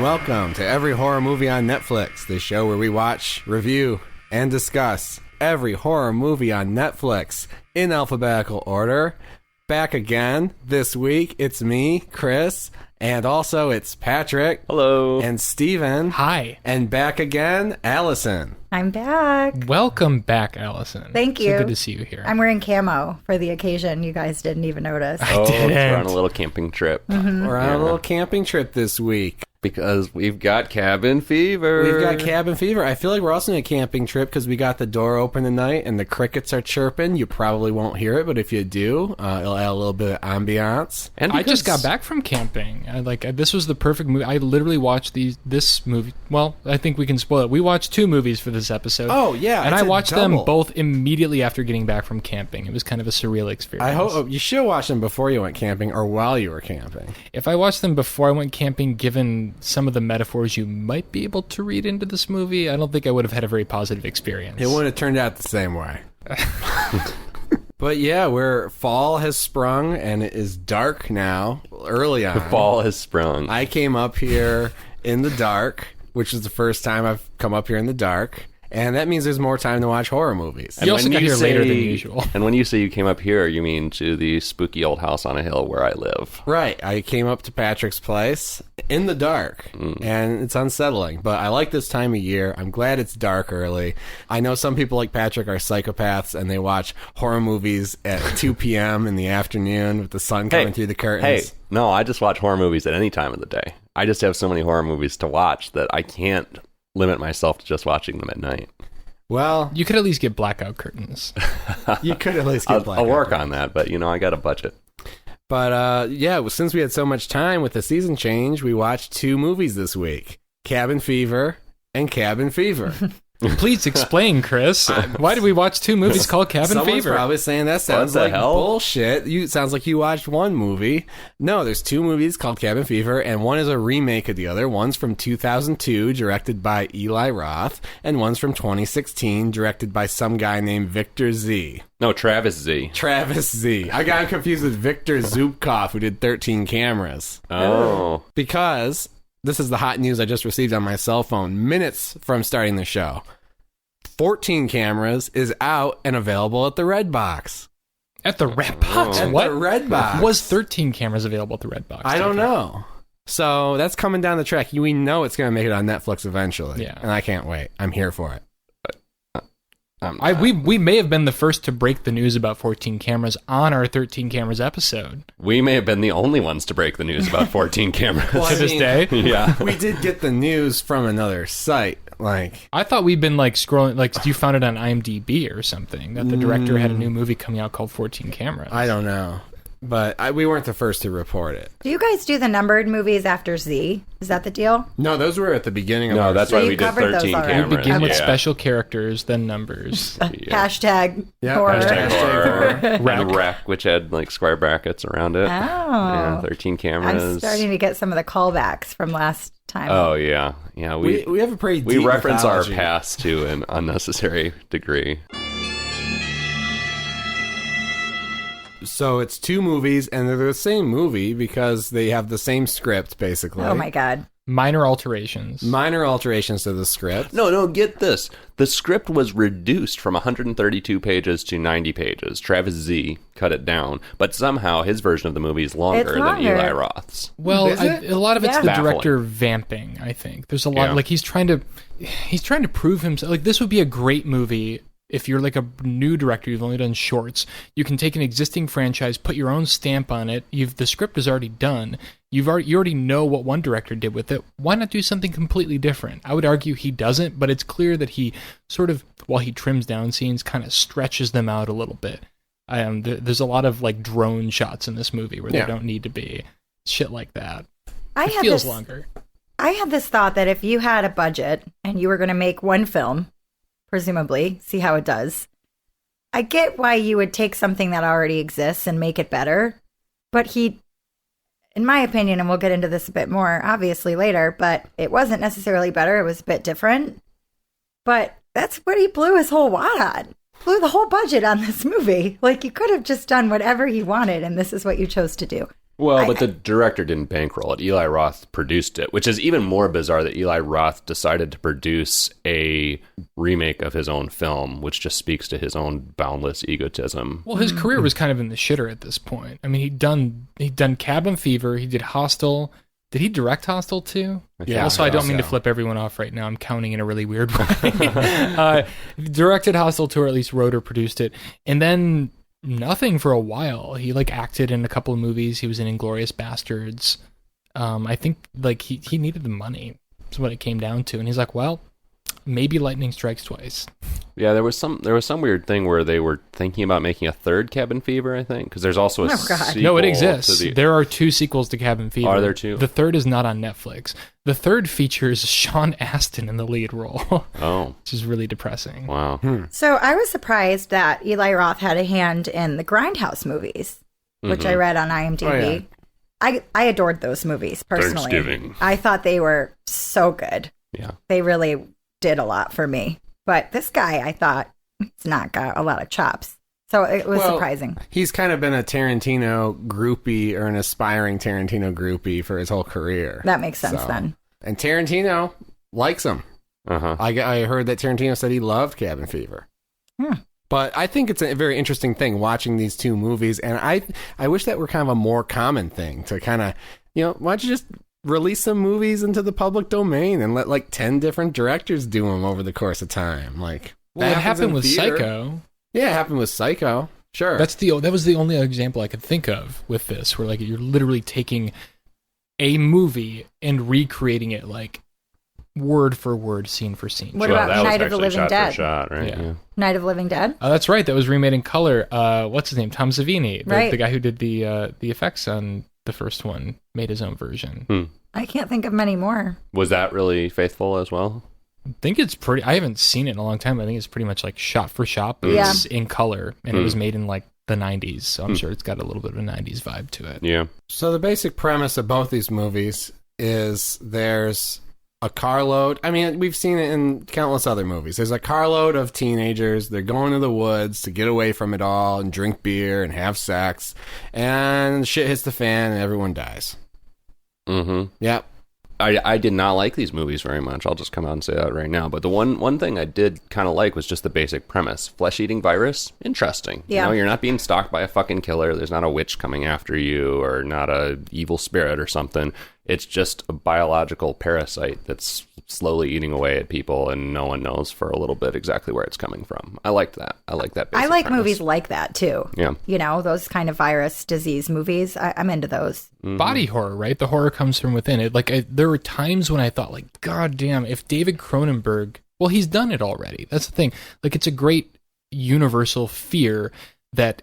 Welcome to Every Horror Movie on Netflix, the show where we watch, review, and discuss every horror movie on Netflix in alphabetical order. Back again this week, it's me, Chris, and also it's Patrick. Hello. And Steven. Hi. And back again, Allison. I'm back. Welcome back, Allison. Thank you. So good to see you here. I'm wearing camo for the occasion. You guys didn't even notice. I didn't. We're on a little camping trip. Mm-hmm. We're on a little camping trip this week. Because we've got cabin fever. We've got cabin fever. I feel like we're also in a camping trip because we got the door open tonight and the crickets are chirping. You probably won't hear it, but if you do, it'll add a little bit of ambiance. And I just got back from camping. This was the perfect movie. I literally watched this movie. Well, I think we can spoil it. We watched two movies for this episode. Oh, yeah. And I watched them both immediately after getting back from camping. It was kind of a surreal experience. I hope you should watch them before you went camping or while you were camping. If I watched them before I went camping, given some of the metaphors you might be able to read into this movie, I don't think I would have had a very positive experience. It wouldn't have turned out the same way. But yeah, fall has sprung and it is dark now, early on. The fall has sprung. I came up here in the dark, which is the first time I've come up here in the dark. And that means there's more time to watch horror movies. You also got here later than usual. And when you say you came up here, you mean to the spooky old house on a hill where I live. Right. I came up to Patrick's place in the dark, and it's unsettling. But I like this time of year. I'm glad it's dark early. I know some people like Patrick are psychopaths, and they watch horror movies at 2 p.m. in the afternoon with the sun coming through the curtains. Hey, no, I just watch horror movies at any time of the day. I just have so many horror movies to watch that I can't limit myself to just watching them at night. Well, you could at least get blackout curtains. You could at least get blackout I'll work curtains. on that, but I got a budget. But since we had so much time with the season change, we watched two movies this week: Cabin Fever and Cabin Fever. Please explain, Chris. Why did we watch two movies called Cabin Someone's Fever? probably saying that sounds like bullshit. It sounds like you watched one movie. No, there's two movies called Cabin Fever, and one is a remake of the other. One's from 2002, directed by Eli Roth, and one's from 2016, directed by some guy named Victor Z. No, Travis Z. Travis Z. I got confused with Victor Zubkov, who did 13 Cameras. Oh. Because this is the hot news I just received on my cell phone minutes from starting the show. 14 Cameras is out and available at the Redbox. At the Redbox? At What? the Redbox. Was 13 Cameras available at the Redbox? I don't know. So that's coming down the track. We know it's going to make it on Netflix eventually. Yeah. And I can't wait. I'm here for it. We may have been the first to break the news about 14 cameras on our 13 cameras episode. We may have been the only ones to break the news about 14 cameras. Well, to this day. Yeah. We did get the news from another site. I thought we'd been scrolling, you found it on IMDb or something, that the director had a new movie coming out called 14 Cameras. I don't know. But we weren't the first to report it. Do you guys do the numbered movies after Z? Is that the deal? No, those were at the beginning of our that's why we did covered those 13 already. cameras. We begin with Yeah. special characters, then numbers. Hashtag Yeah, horror. hashtag Or Wreck. and Wreck, which had square brackets around it. Oh. Yeah, 13 cameras. I'm starting to get some of the callbacks from last time. Oh, yeah. Yeah, We have a pretty deep we reference mythology. our past to an unnecessary degree. So it's two movies, and they're the same movie because they have the same script, basically. Oh my God. Minor alterations. Minor alterations to the script. No, get this. The script was reduced from 132 pages to 90 pages. Travis Z cut it down, but somehow his version of the movie is longer than longer. Eli Roth's. Well, Is it? a lot of it's Yeah. the Baffling. director vamping, I think. There's a lot, Yeah. he's trying to prove himself. This would be a great movie if you're a new director, you've only done shorts. You can take an existing franchise, put your own stamp on it. The script is already done. You already know what one director did with it. Why not do something completely different? I would argue he doesn't, but it's clear that he sort of, while he trims down scenes, kind of stretches them out a little bit. There's a lot of drone shots in this movie where they don't need to be. Shit like that. It feels longer. I had this thought that if you had a budget and you were going to make one film, presumably, see how it does, I get why you would take something that already exists and make it better, but he, in my opinion, and we'll get into this a bit more obviously later, but it wasn't necessarily better. It was a bit different. But that's what he blew his whole wad on. Blew the whole budget on this movie. Like, you could have just done whatever he wanted, and this is what you chose to do. Well, but the director didn't bankroll it. Eli Roth produced it, which is even more bizarre that Eli Roth decided to produce a remake of his own film, which just speaks to his own boundless egotism. Well, his career was kind of in the shitter at this point. I mean, he'd done Cabin Fever, he did Hostel. Did he direct Hostel too? Yeah. Also, I don't mean to flip everyone off right now. I'm counting in a really weird way. Directed Hostel 2, or at least wrote or produced it, and then nothing for a while. He acted in a couple of movies. He was in Inglourious Bastards. I think he needed the money. That's what it came down to, and he's like, well, maybe lightning strikes twice. Yeah, there was some weird thing where they were thinking about making a third Cabin Fever, I think, because there's also a sequel. No, it exists. There are 2 sequels to Cabin Fever. Are there 2? The third is not on Netflix. The third features Sean Astin in the lead role. Oh. Which is really depressing. Wow. So I was surprised that Eli Roth had a hand in the Grindhouse movies, which I read on IMDb. Oh, yeah. I adored those movies, personally. Thanksgiving. I thought they were so good. Yeah. They really did a lot for me. But this guy, I thought, he's not got a lot of chops. So it was surprising. He's kind of been a Tarantino groupie, or an aspiring Tarantino groupie, for his whole career. That makes sense then. And Tarantino likes him. Uh-huh. I heard that Tarantino said he loved Cabin Fever. But I think it's a very interesting thing watching these 2 movies, and I wish that were kind of a more common thing to kind of, why don't you just release some movies into the public domain and let 10 different directors do them over the course of time? Like, well, it happened with theater. Psycho. Yeah, it happened with Psycho. Sure. That was the only example I could think of with this, where you're literally taking a movie and recreating it word for word, scene for scene. What about Night of the Living Dead? Shot, right? Yeah. Night of the Living Dead? Oh, that's right. That was remade in color. What's his name? Tom Savini, right. The guy who did the effects on the first one, made his own version. I can't think of many more. Was that really faithful as well? I think it's pretty. I haven't seen it in a long time. I think it's pretty much shot for shot, but it's in color, and it was made in the 90s. So I'm sure it's got a little bit of a 90s vibe to it. Yeah. So the basic premise of both these movies is there's a carload. I mean, we've seen it in countless other movies. There's a carload of teenagers. They're going to the woods to get away from it all and drink beer and have sex. And shit hits the fan and everyone dies. Mm-hmm. Yep. I did not like these movies very much. I'll just come out and say that right now. But the one thing I did kind of like was just the basic premise. Flesh-eating virus? Interesting. Yeah. You're not being stalked by a fucking killer. There's not a witch coming after you, or not a evil spirit or something. It's just a biological parasite that's slowly eating away at people, and no one knows for a little bit exactly where it's coming from. I liked that. I like that basic I like premise. movies like that, too. Yeah. Those kind of virus disease movies. I'm into those. Body horror, right? The horror comes from within it. There were times when I thought, God damn, if David Cronenberg, well, he's done it already. That's the thing. It's a great universal fear that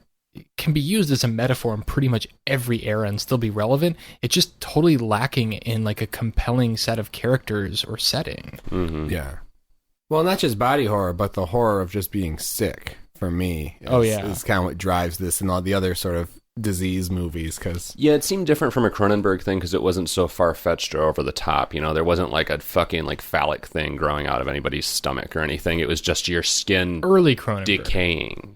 can be used as a metaphor in pretty much every era and still be relevant. It's just totally lacking in a compelling set of characters or setting. Mm-hmm. Yeah. Well, not just body horror, but the horror of just being sick, for me, is kind of what drives this and all the other sort of disease movies. Yeah, it seemed different from a Cronenberg thing because it wasn't so far-fetched or over the top. There wasn't a fucking phallic thing growing out of anybody's stomach or anything. It was just your skin early Cronenberg decaying,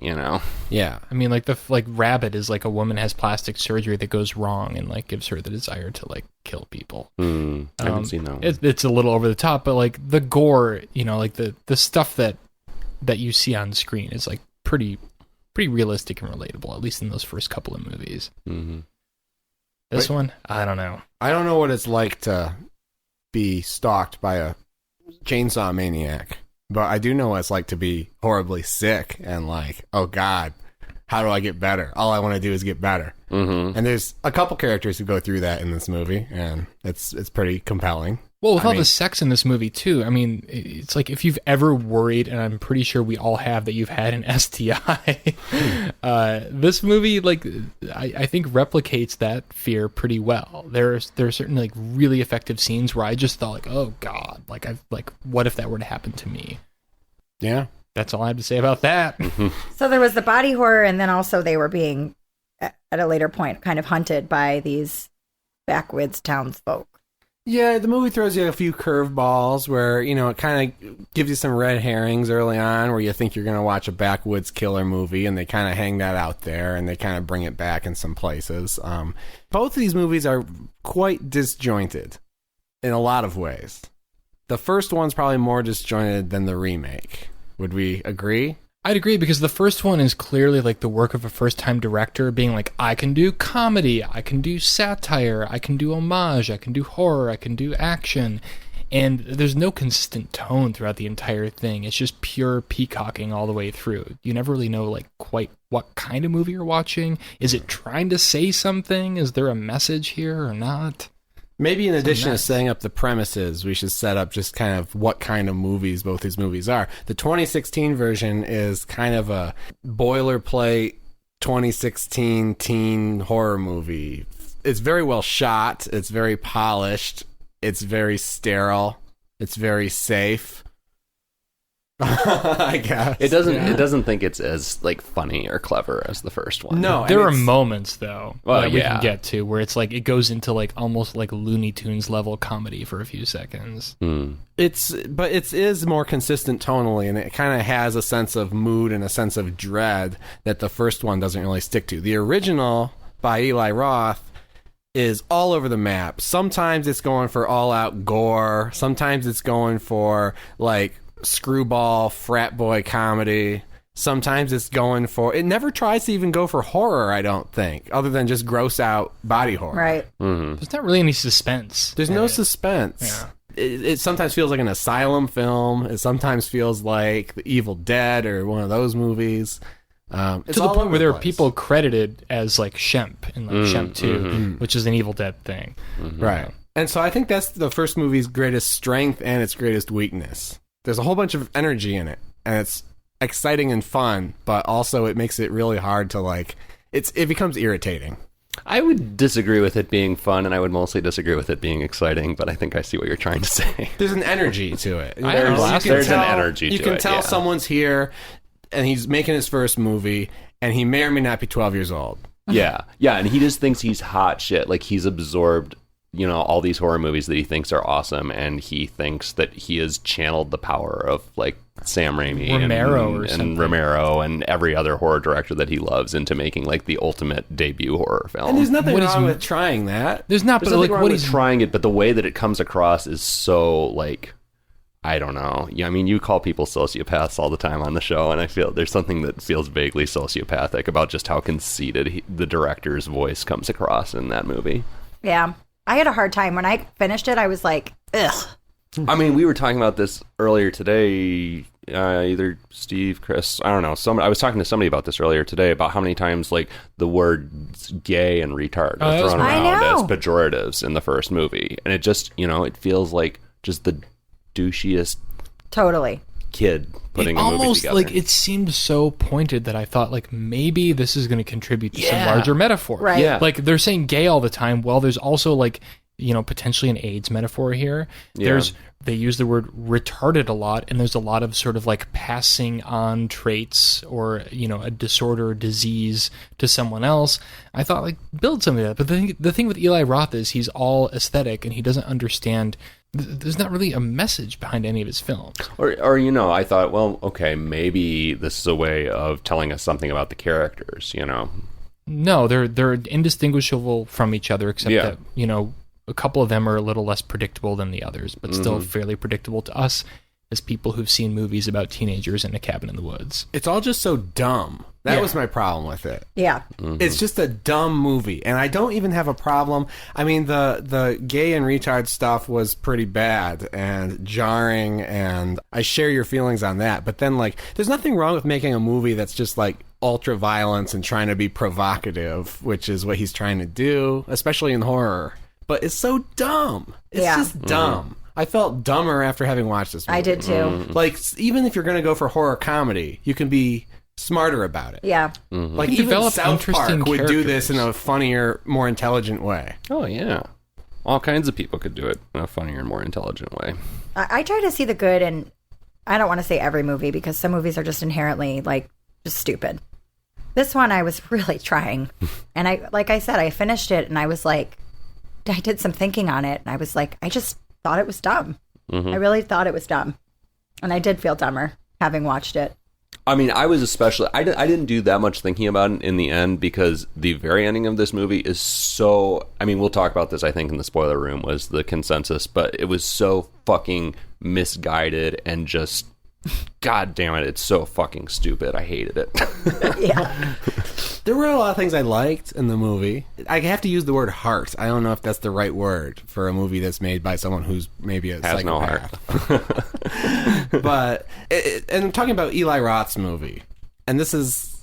Yeah. I mean, Rabbit is a woman has plastic surgery that goes wrong and gives her the desire to kill people. I haven't seen that one. It's a little over the top, but the gore, the stuff that you see on screen is pretty realistic and relatable, at least in those first couple of movies. Mm-hmm. This one, I don't know. I don't know what it's like to be stalked by a chainsaw maniac, but I do know what it's like to be horribly sick and oh God, how do I get better? All I want to do is get better. Mm-hmm. And there's a couple characters who go through that in this movie, and it's pretty compelling. Well, with all the sex in this movie, too, I mean, it's if you've ever worried, and I'm pretty sure we all have, that you've had an STI, this movie, I think replicates that fear pretty well. There are certain, really effective scenes where I just thought, oh, God, what if that were to happen to me? Yeah. That's all I have to say about that. So there was the body horror, and then also they were being, at a later point, kind of hunted by these backwoods townsfolk. Yeah, the movie throws you a few curveballs where, it kind of gives you some red herrings early on where you think you're going to watch a backwoods killer movie, and they kind of hang that out there, and they kind of bring it back in some places. Both of these movies are quite disjointed in a lot of ways. The first one's probably more disjointed than the remake. Would we agree? I'd agree, because the first one is clearly like the work of a first-time director being like, I can do comedy, I can do satire, I can do homage, I can do horror, I can do action. And there's no consistent tone throughout the entire thing. It's just pure peacocking all the way through. You never really know like quite what kind of movie you're watching. Is it trying to say something? Is there a message here or not? Maybe in addition to setting up the premises, we should set up just kind of what kind of movies both these movies are. The 2016 version is kind of a boilerplate 2016 teen horror movie. It's very well shot. It's very polished. It's very sterile. It's very safe. I guess it doesn't think it's as like funny or clever as the first one. No, there are moments though that we yeah. can get to where it's like it goes into like almost like Looney Tunes level comedy for a few seconds. But it is more consistent tonally, and it kind of has a sense of mood and a sense of dread that the first one doesn't really stick to. The original by Eli Roth is all over the map. Sometimes it's going for all out gore. Sometimes it's going for like screwball frat boy comedy. Sometimes it's going for, it never tries to even go for horror, I don't think, other than just gross out body horror. Right. There's not really any suspense. There's no suspense. Yeah. It sometimes feels like an asylum film. It sometimes feels like The Evil Dead or one of those movies. To the point where there are people credited as like Shemp in like Shemp 2, which is an Evil Dead thing. Right. And so I think that's the first movie's greatest strength and its greatest weakness. There's a whole bunch of energy in it, and it's exciting and fun, but also it makes it really hard to like, it becomes irritating. I would disagree with it being fun, and I would mostly disagree with it being exciting, but I think I see what you're trying to say. There's an energy to it. There's an energy to it. You can tell someone's here, and he's making his first movie, and he may or may not be 12 years old. Yeah, and he just thinks he's hot shit. Like, he's absorbed, all these horror movies that he thinks are awesome, and he thinks that he has channeled the power of, like, Sam Raimi and Romero and every other horror director that he loves into making, like, the ultimate debut horror film. And there's nothing wrong with trying that. There's nothing wrong with trying it, but the way that it comes across is so, like, I don't know. Yeah, I mean, you call people sociopaths all the time on the show, and I feel there's something that feels vaguely sociopathic about just how conceited the director's voice comes across in that movie. Yeah. I had a hard time. When I finished it, I was like, ugh. I mean, we were talking about this earlier today. Either Steve, Chris, I don't know. I was talking to somebody about this earlier today about how many times like the words gay and retard are thrown around as pejoratives in the first movie, and it just it feels like just the douchiest kid putting a movie together. Like it seemed so pointed that I thought like maybe this is going to contribute to some larger metaphor. Right. Yeah. Like they're saying gay all the time. Well, there's also like potentially an AIDS metaphor here. They use the word retarded a lot, and there's a lot of sort of like passing on traits or a disorder or disease to someone else. I thought like build something like that. But the thing with Eli Roth is he's all aesthetic, and he doesn't understand. There's not really a message behind any of his films. Or I thought, well, okay, maybe this is a way of telling us something about the characters. No, they're indistinguishable from each other, except that a couple of them are a little less predictable than the others, but still fairly predictable to us as people who've seen movies about teenagers in a cabin in the woods. It's all just so dumb. That was my problem with it. Yeah. It's just a dumb movie, and I don't even have a problem. I mean, the gay and retard stuff was pretty bad and jarring, and I share your feelings on that. But then, like, there's nothing wrong with making a movie that's just, like, ultra-violence and trying to be provocative, which is what he's trying to do, especially in horror. But it's so dumb. It's just dumb. I felt dumber after having watched this movie. I did too. Like, even if you're going to go for horror comedy, you can be smarter about it. Yeah. Like, You even develop South interesting Park would do this characters. in a funnier, more intelligent way. Oh, yeah. All kinds of people could do it in a funnier and more intelligent way. I try to see the good, and I don't want to say every movie because some movies are just inherently like just stupid. This one I was really trying. And like I said, I finished it and I was like, I did some thinking on it and I was like, I just thought it was dumb. I really thought it was dumb. And I did feel dumber having watched it. I mean, I was especially... I didn't do that much thinking about it in the end because the very ending of this movie is so... I mean, we'll talk about this, I think, in the spoiler room was the consensus, but it was so fucking misguided and just... God damn it, it's so fucking stupid. I hated it. Yeah. There were a lot of things I liked in the movie. I have to use the word heart. I don't know if that's the right word for a movie that's made by someone who's maybe a Has psychopath. no heart. But, and I'm talking about Eli Roth's movie. And this is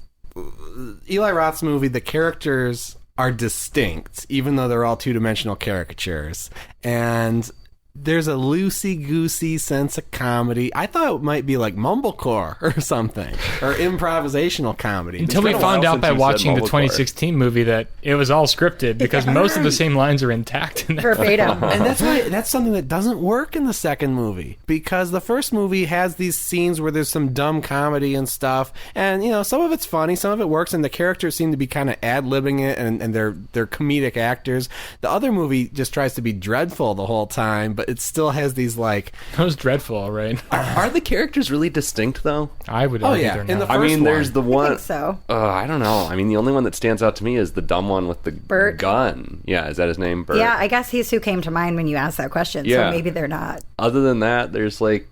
Eli Roth's movie. The characters are distinct, even though they're all two-dimensional caricatures. And there's a loosey-goosey sense of comedy. I thought it might be like mumblecore or something, or improvisational comedy. Until we been a found while out since by you said watching the mumblecore. 2016 movie that it was all scripted because most of the same lines are intact in that. Verbatim. And that's something that doesn't work in the second movie, because the first movie has these scenes where there's some dumb comedy and stuff, and you know, some of it's funny, some of it works, and the characters seem to be kind of ad-libbing it, and they're comedic actors. The other movie just tries to be dreadful the whole time, but it still has these like... That was dreadful, all right. Are the characters really distinct, though? I would Oh, argue yeah. they're In not. the I mean, First there's one. the one... I think so. I don't know. I mean, the only one that stands out to me is the dumb one with the Bert. gun. Yeah, is that his name? Bert? Yeah, I guess he's who came to mind when you asked that question. Yeah. So maybe they're not. Other than that, there's like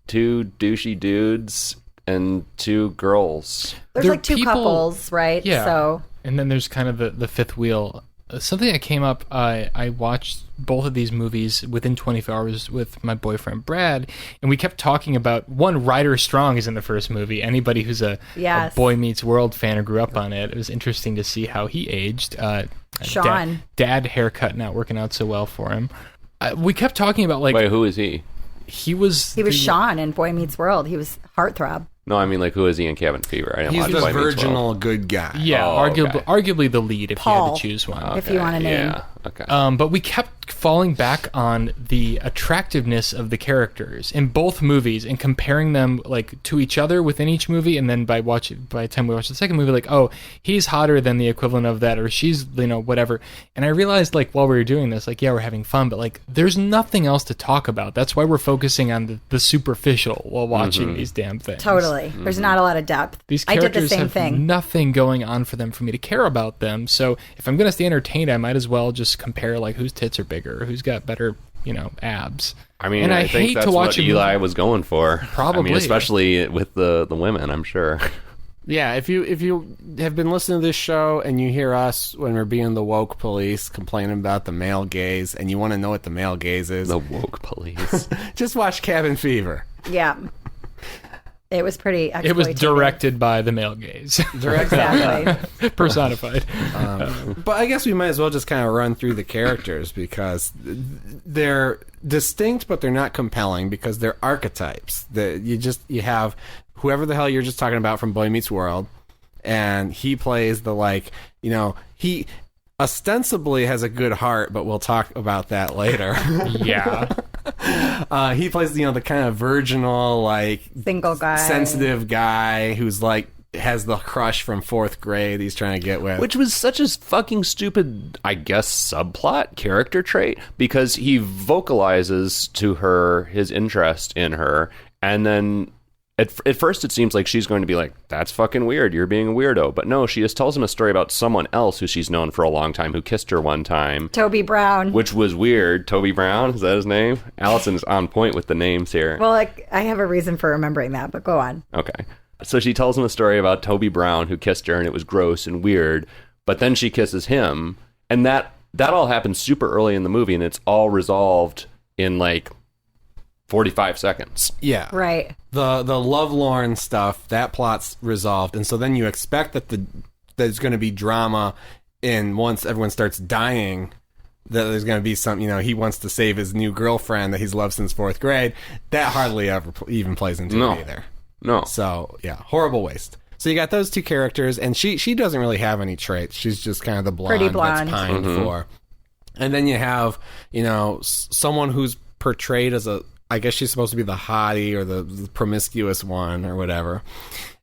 two douchey dudes and two girls. There's They're like two people- couples, right? Yeah. So And then there's kind of the fifth wheel. Something that came up, I watched both of these movies within 24 hours with my boyfriend Brad, and we kept talking about, one, Ryder Strong is in the first movie. Anybody who's a Yes. Boy Meets World fan or grew up on it, it was interesting to see how he aged. Sean. Dad haircut not working out so well for him. We kept talking about, like, Wait, who is he? he was Sean in Boy Meets World. He was Heartthrob. No, I mean, like, who is he in Cabin Fever? I didn't He's watch the Boy Meets World. virginal good guy. Yeah, Oh, okay. arguably the lead if you Paul. had to choose one. If you want a name. Yeah, okay. But we kept falling back on the attractiveness of the characters in both movies and comparing them like to each other within each movie, and then by the time we watched the second movie, like, oh, he's hotter than the equivalent of that, or she's, whatever. And I realized, like, while we were doing this, like, yeah, we're having fun, but like, there's nothing else to talk about. That's why we're focusing on the superficial while watching these damn things. Totally. There's not a lot of depth. These I characters did the same have thing. nothing going on for them for me to care about them. So if I'm going to stay entertained, I might as well just compare, like, whose tits are bigger, who's got better, abs. I mean, and I think hate that's to watch what a Eli movie- was going for. Probably. I mean, especially with the women, I'm sure. Yeah, if you have been listening to this show and you hear us when we're being the woke police complaining about the male gaze, and you want to know what the male gaze is, The woke police. just watch Cabin Fever. Yeah. It was pretty It was exploitative. directed by the male gaze, Exactly. personified. But I guess we might as well just kind of run through the characters, because they're distinct, but they're not compelling, because they're archetypes. You have whoever the hell you're just talking about from Boy Meets World, and he plays he ostensibly has a good heart, but we'll talk about that later. Yeah. He plays the kind of virginal, like, Single guy. sensitive guy who's like has the crush from fourth grade he's trying to get with. Which was such a fucking stupid, I guess, subplot character trait, because he vocalizes to her his interest in her, and then at first it seems like she's going to be like, that's fucking weird, you're being a weirdo. But no, she just tells him a story about someone else who she's known for a long time, who kissed her one time. Toby Brown. Which was weird. Toby Brown, is that his name? Allison is on point with the names here. Well, I have a reason for remembering that, but go on. Okay. So she tells him a story about Toby Brown who kissed her, and it was gross and weird, but then she kisses him, and that all happens super early in the movie, and it's all resolved in like 45 seconds. Yeah. Right. The lovelorn stuff, that plot's resolved, and so then you expect that there's going to be drama once everyone starts dying, that there's going to be some, he wants to save his new girlfriend that he's loved since fourth grade. That hardly ever even plays into it either. No. So, yeah, horrible waste. So you got those two characters, and she doesn't really have any traits. She's just kind of the blonde, Pretty blonde. that's pined for. And then you have, someone who's portrayed as a I guess she's supposed to be the hottie or the promiscuous one or whatever.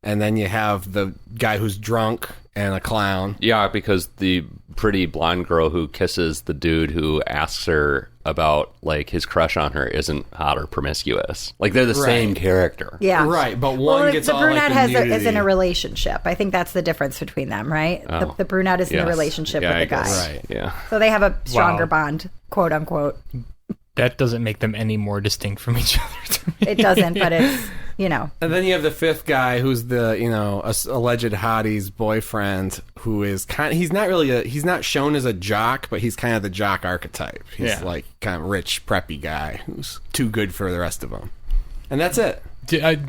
And then you have the guy who's drunk and a clown. Yeah, because the pretty blonde girl who kisses the dude who asks her about, like, his crush on her isn't hot or promiscuous. Like, they're the same character. Yeah. Right, but one gets all, like, the brunette is in nudity. a relationship. I think that's the difference between them, right? Oh. The brunette is in a relationship with the guy. Right. Yeah. So they have a stronger bond, quote unquote. That doesn't make them any more distinct from each other to me. It doesn't, but it's, you know. And then you have the fifth guy who's the, alleged hottie's boyfriend, who is he's not shown as a jock, but he's kind of the jock archetype. He's like kind of rich, preppy guy who's too good for the rest of them. And that's it.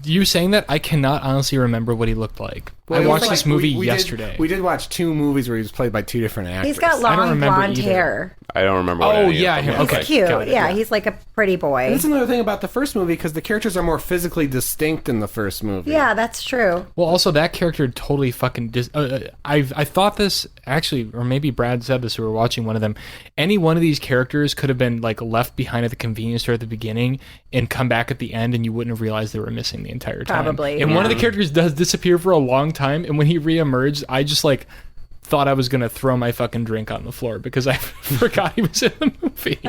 You saying that, I cannot honestly remember what he looked like. Well, I watched like, this movie we yesterday. We did watch 2 movies where he was played by 2 different actors. He's got I don't long remember blonde either. hair. I don't remember what any of them him. look Okay. like. Cute. got it, Yeah, yeah. he's like a pretty boy. And that's another thing about the first movie, because the characters are more physically distinct in the first movie. Yeah, that's true. Well, also that character totally fucking. I thought this actually, or maybe Brad said this. We were watching one of them. Any one of these characters could have been like left behind at the convenience store at the beginning and come back at the end, and you wouldn't have realized they were missing the entire time. Probably, And yeah. one of the characters does disappear for a long time, and when he reemerged, I just like thought I was gonna throw my fucking drink on the floor because I forgot he was in the movie.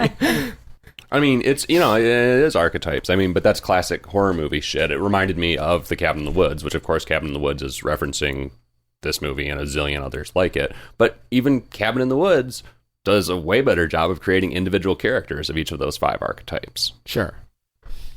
I mean, it is archetypes. I mean, but that's classic horror movie shit. It reminded me of The Cabin in the Woods, which, of course, Cabin in the Woods is referencing this movie and a zillion others like it. But even Cabin in the Woods does a way better job of creating individual characters of each of those 5 archetypes. Sure.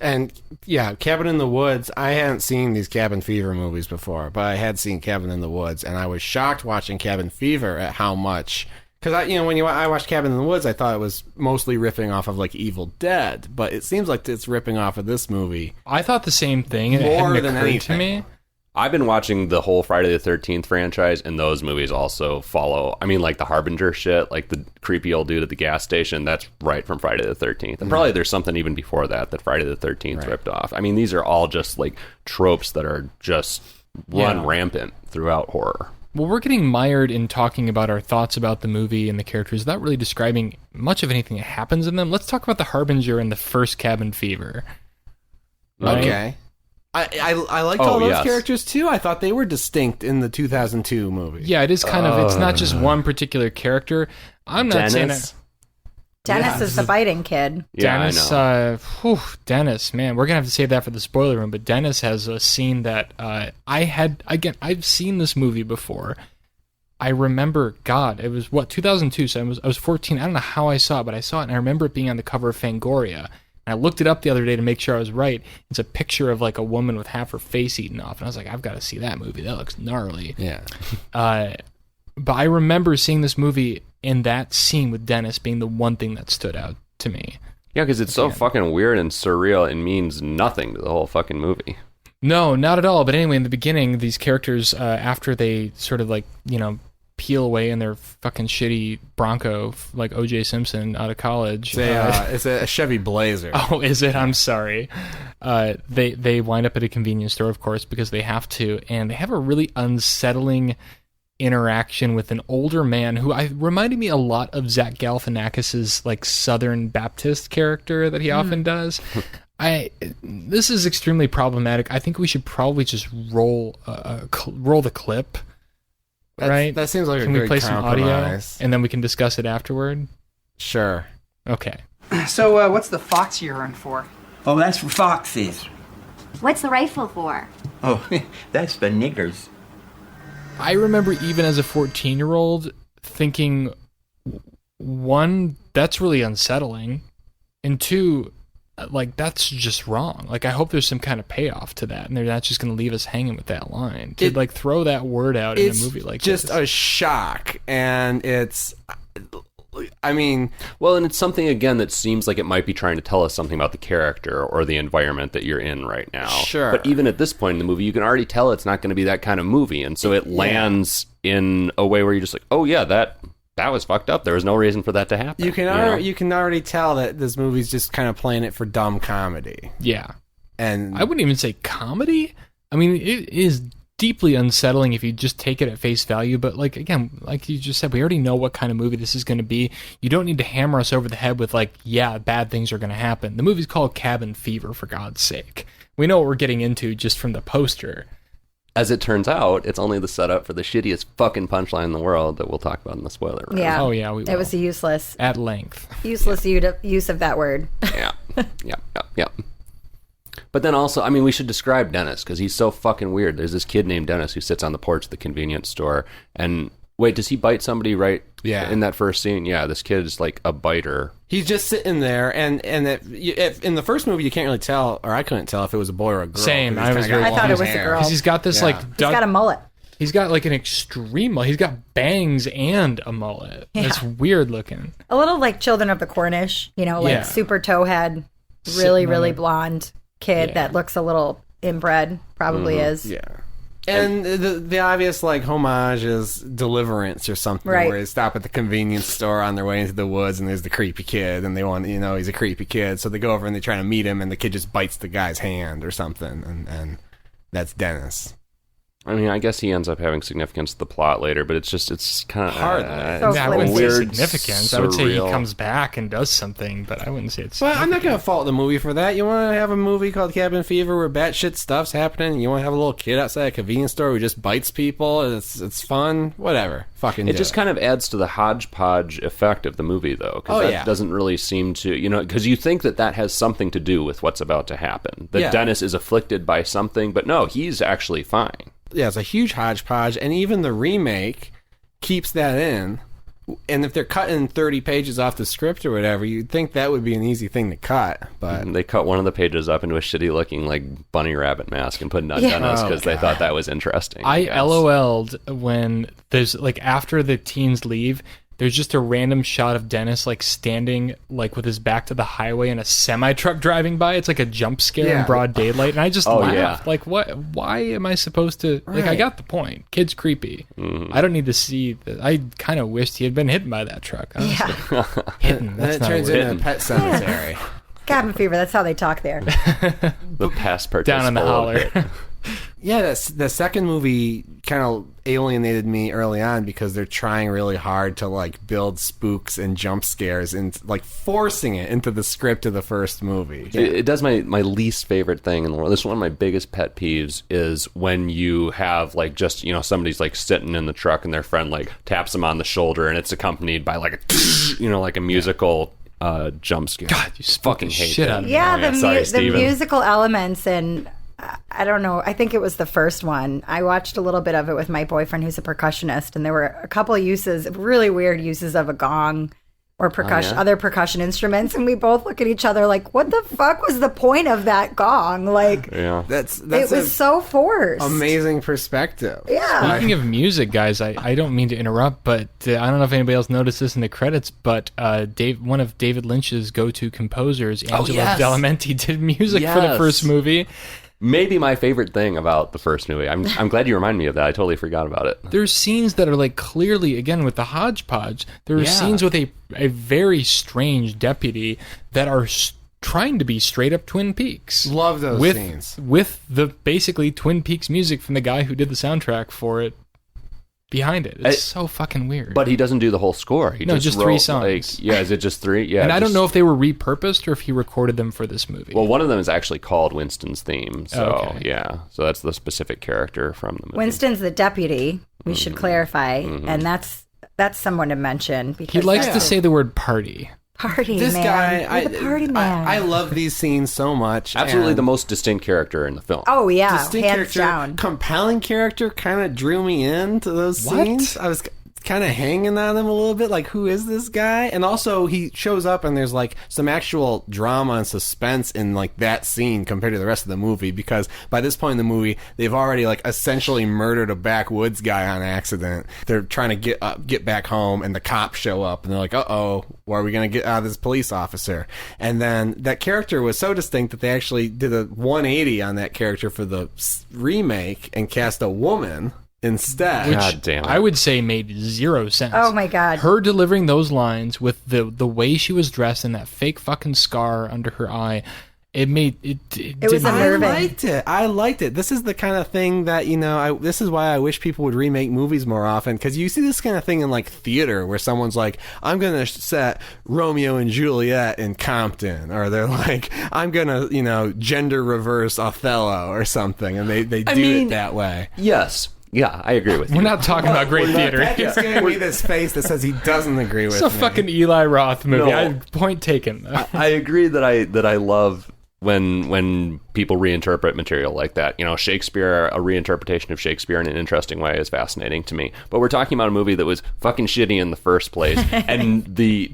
And yeah, Cabin in the Woods, I hadn't seen these Cabin Fever movies before, but I had seen Cabin in the Woods, and I was shocked watching Cabin Fever at how much, because I watched Cabin in the Woods, I thought it was mostly riffing off of like Evil Dead, but it seems like it's ripping off of this movie. I thought the same thing. And More it hadn't than occurred anything. to me. I've been watching the whole Friday the 13th franchise, and those movies also follow. I mean, like the Harbinger shit, like the creepy old dude at the gas station, that's right from Friday the 13th. And probably there's something even before that Friday the 13th ripped off. I mean, these are all just like tropes that are just run rampant throughout horror. Well, we're getting mired in talking about our thoughts about the movie and the characters, not really describing much of anything that happens in them. Let's talk about the Harbinger and the first Cabin Fever. Right? Okay. I liked all those characters too. I thought they were distinct in the 2002 movie. Yeah, it is kind of, it's not just one particular character. I'm not saying that. Dennis is the biting kid. Yeah, Dennis, I know. Dennis, man, we're gonna have to save that for the spoiler room. But Dennis has a scene that I've seen this movie before. I remember, God, it was 2002, so I was 14. I don't know how I saw it, but I saw it, and I remember it being on the cover of Fangoria. And I looked it up the other day to make sure I was right. It's a picture of like a woman with half her face eaten off, and I was like, I've got to see that movie. That looks gnarly. Yeah. But I remember seeing this movie in that scene with Dennis being the one thing that stood out to me. Yeah, because it's so fucking weird and surreal. It means nothing to the whole fucking movie. No, not at all. But anyway, in the beginning, these characters, after they sort of like, peel away in their fucking shitty Bronco, like O.J. Simpson out of college. It's a Chevy Blazer. Oh, is it? I'm sorry. They wind up at a convenience store, of course, because they have to, and they have a really unsettling interaction with an older man who reminded me a lot of Zach Galifianakis's like Southern Baptist character that he often does. This is extremely problematic. I think we should probably just roll the clip. Right? That seems like can a we good play some audio compromise. and then we can discuss it afterward? Sure. Okay. So, what's the fox urine for? Oh, that's for foxes. What's the rifle for? Oh, that's for niggers. I remember even as a 14-year-old thinking, one, that's really unsettling, and two, like, that's just wrong. Like, I hope there's some kind of payoff to that, and they're not just going to leave us hanging with that line. To, like, throw that word out in a movie like this. It's just this. a shock, and it's... I mean... Well, and it's something, again, that seems like it might be trying to tell us something about the character or the environment that you're in right now. Sure. But even at this point in the movie, you can already tell it's not going to be that kind of movie, and so it lands in a way where you're just like, oh, yeah, that was fucked up. There was no reason for that to happen. You can already tell that this movie's just kind of playing it for dumb comedy. Yeah. And I wouldn't even say comedy. I mean, it is deeply unsettling if you just take it at face value. But like, again, like you just said, we already know what kind of movie this is going to be. You don't need to hammer us over the head with like, yeah, bad things are going to happen. The movie's called Cabin Fever, for God's sake. We know what we're getting into just from the poster. As it turns out, it's only the setup for the shittiest fucking punchline in the world that we'll talk about in the spoiler room. Yeah. Oh yeah, we will. It was a useless At length. use of that word. Yeah. Yeah. But then also, I mean, we should describe Dennis, because he's so fucking weird. There's this kid named Dennis who sits on the porch of the convenience store, and wait, does he bite somebody right in that first scene? Yeah, this kid is like a biter. He's just sitting there, and if in the first movie you can't really tell, or I couldn't tell if it was a boy or a girl. Same, I thought it was a girl. Because he's got this Yeah. He's got a mullet. He's got like an extreme mullet. He's got bangs and a mullet. Yeah. It's weird looking. A little like Children of the Cornish, you know, like Yeah. super towhead, Sitting really, on really a- blonde kid Yeah. that looks a little inbred, probably is. Yeah. And the obvious like homage is Deliverance or something, Right. where they stop at the convenience store on their way into the woods, and there's the creepy kid, and they want, you know, he's a creepy kid, so they go over and they try to meet him, and the kid just bites the guy's hand or something, and that's Dennis. I mean, I guess he ends up having significance to the plot later, but it's kind of Hardly. So I wouldn't say weird, significance. I would say he surreal. comes back and does something, but I wouldn't say it's. Well, I'm not going to fault the movie for that. You want to have a movie called Cabin Fever where batshit stuff's happening, and you want to have a little kid outside a convenience store who just bites people, and it's fun, whatever. Fucking It do just kind of adds to the hodgepodge effect of the movie, though, because that doesn't really seem to, you know, because you think that has something to do with what's about to happen. That Dennis is afflicted by something, but no, he's actually fine. Yeah, it's a huge hodgepodge, and even the remake keeps that in. And if they're cutting 30 pages off the script or whatever, you'd think that would be an easy thing to cut, but And they cut one of the pages up into a shitty-looking, like, bunny rabbit mask and put it on Dennis because they thought that was interesting. I guess. LOL'd when there's like after the teens leave. There's just a random shot of Dennis like standing like with his back to the highway and a semi truck driving by. It's like a jump scare in broad daylight, and I just laughed. yeah. Like, what? Why am I supposed to? Like, I Right. got the point. Kid's creepy. I don't need to see. I kind of wished he had been hit by that truck. Honestly. Yeah. Hidden. then That's it not turns a word. into a pet cemetery. Cabin Fever, that's how they talk there. The past participle. Down in the holler. Yeah, the second movie kind of alienated me early on because they're trying really hard to like build spooks and jump scares and like forcing it into the script of the first movie. It does my least favorite thing in the world. This is one of my biggest pet peeves is when you have like just, you know, somebody's like sitting in the truck and their friend like taps them on the shoulder and it's accompanied by like a, you know, like a musical jump scare. God, you fucking the hate shit that. out of me. Yeah, Oh, the sorry, Steven. musical elements, and I don't know, I think it was the first one. I watched a little bit of it with my boyfriend who's a percussionist, and there were a couple of uses, really weird uses of a gong or percussion, other percussion instruments, and we both look at each other like, what the fuck was the point of that gong? Like, Yeah. That's it was so forced. amazing perspective. Yeah. Speaking of music, guys, I don't mean to interrupt, but I don't know if anybody else noticed this in the credits, but one of David Lynch's go-to composers, Angelo yes. Badalamenti, did music for the Yes. first movie. Maybe my favorite thing about the first movie. I'm glad you reminded me of that. I totally forgot about it. There's scenes that are like clearly, again, with the hodgepodge, there are scenes with a very strange deputy that are trying to be straight up Twin Peaks. Love those with, scenes. With the basically Twin Peaks music from the guy who did the soundtrack for it behind it. It's so fucking weird. But he doesn't do the whole score. He No, just three wrote, songs. Like, yeah, is it just three? Yeah. and I don't just- know if they were repurposed or if he recorded them for this movie. Well, one of them is actually called Winston's theme. So, Okay. yeah. So that's the specific character from the movie. Winston's the deputy, we should clarify, and that's someone to mention because he likes to that's say the word party. party This man. guy, You're the party man. I love these scenes so much. Absolutely and the most distinct character in the film. Oh yeah, distinct hands character, down. compelling character, kind of drew me into those What? scenes. I was kind of hanging on him a little bit, like, who is this guy? And also, he shows up, and there's like some actual drama and suspense in like that scene compared to the rest of the movie, because by this point in the movie, they've already like essentially murdered a backwoods guy on accident. They're trying to get back home, and the cops show up, and they're like, "Uh-oh, where are we going to get out of this police officer?" And then that character was so distinct that they actually did a 180 on that character for the remake and cast a woman instead. God damn it. I would say made zero sense. Oh my god. Her delivering those lines with the way she was dressed and that fake fucking scar under her eye, It was didn't. unnerving. I liked it. This is the kind of thing that, this is why I wish people would remake movies more often, because you see this kind of thing in like theater where someone's like, I'm going to set Romeo and Juliet in Compton, or they're like, I'm going to, gender reverse Othello or something, and they do it that way. Yes. Yeah, I agree with you. We're not talking about great theater. He's giving me this face that says he doesn't agree with It's a me. fucking Eli Roth movie. No. Point taken. I agree that I love when people reinterpret material like that. Shakespeare, a reinterpretation of Shakespeare in an interesting way is fascinating to me. But we're talking about a movie that was fucking shitty in the first place, and the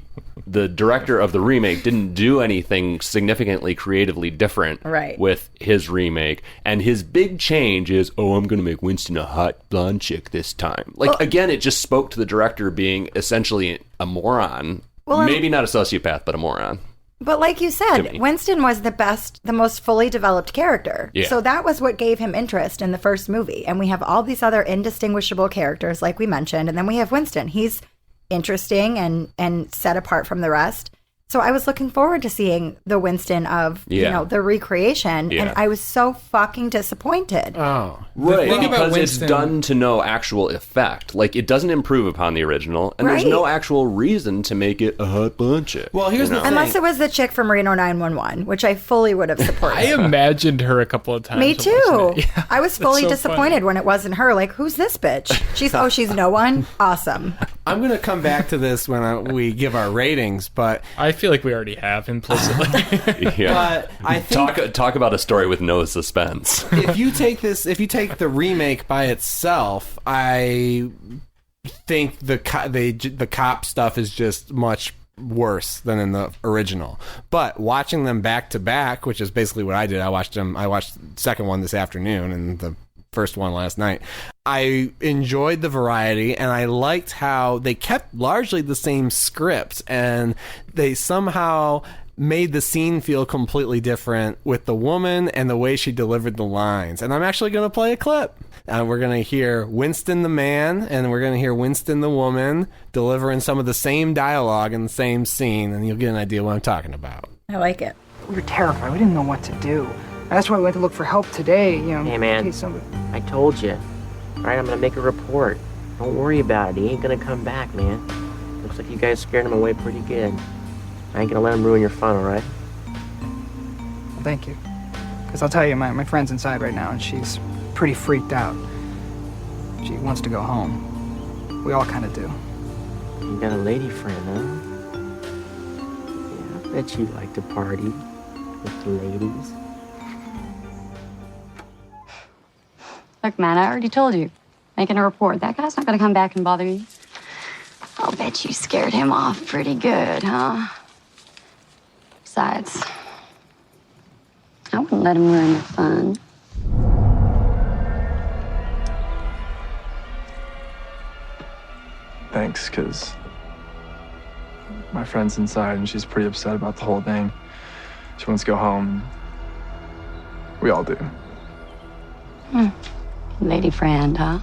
director of the remake didn't do anything significantly creatively different with his remake. And his big change is, I'm going to make Winston a hot blonde chick this time. Again, it just spoke to the director being essentially a moron. Maybe not a sociopath, but a moron. But like you said, Winston was the most fully developed character. Yeah. So that was what gave him interest in the first movie. And we have all these other indistinguishable characters, like we mentioned. And then we have Winston. He's interesting and set apart from the rest. So I was looking forward to seeing the Winston of, the recreation. Yeah. And I was so fucking disappointed. Oh. Right, thing about because Winston- it's done to no actual effect. It doesn't improve upon the original, and there's Right. no actual reason to make it a hot blonde chick. Well, here's the thing. Unless it was the chick from Reno 911, which I fully would have supported. I imagined her a couple of times. Me too. watching it. Yeah, I was fully so disappointed funny. when it wasn't her. Like, who's this bitch? She's no one? Awesome. I'm going to come back to this when we give our ratings, but I feel like we already have implicitly. Yeah. but I think Talk about a story with no suspense. if you take the remake by itself, I think the cop stuff is just much worse than in the original. But watching them back to back, which is basically what I did, I watched the second one this afternoon and the first one last night. I enjoyed the variety, and I liked how they kept largely the same script, and they somehow made the scene feel completely different with the woman and the way she delivered the lines. And I'm actually going to play a clip. We're going to hear Winston the man, and we're going to hear Winston the woman delivering some of the same dialogue in the same scene, and you'll get an idea what I'm talking about. I like it. We were terrified. We didn't know what to do. That's why we went to look for help today. Hey, man. in case somebody... I told you. All right, I'm gonna make a report. Don't worry about it. He ain't gonna come back, man. Looks like you guys scared him away pretty good. I ain't gonna let him ruin your fun, all right? Well, thank you. Because I'll tell you, my friend's inside right now, and she's pretty freaked out. She wants to go home. We all kind of do. You got a lady friend, huh? Yeah, I bet you'd like to party with the ladies. Look, man, I already told you. Making a report. That guy's not gonna come back and bother you. I'll bet you scared him off pretty good, huh? Besides, I wouldn't let him ruin the fun. Thanks, because my friend's inside and she's pretty upset about the whole thing. She wants to go home. We all do. Lady friend, huh?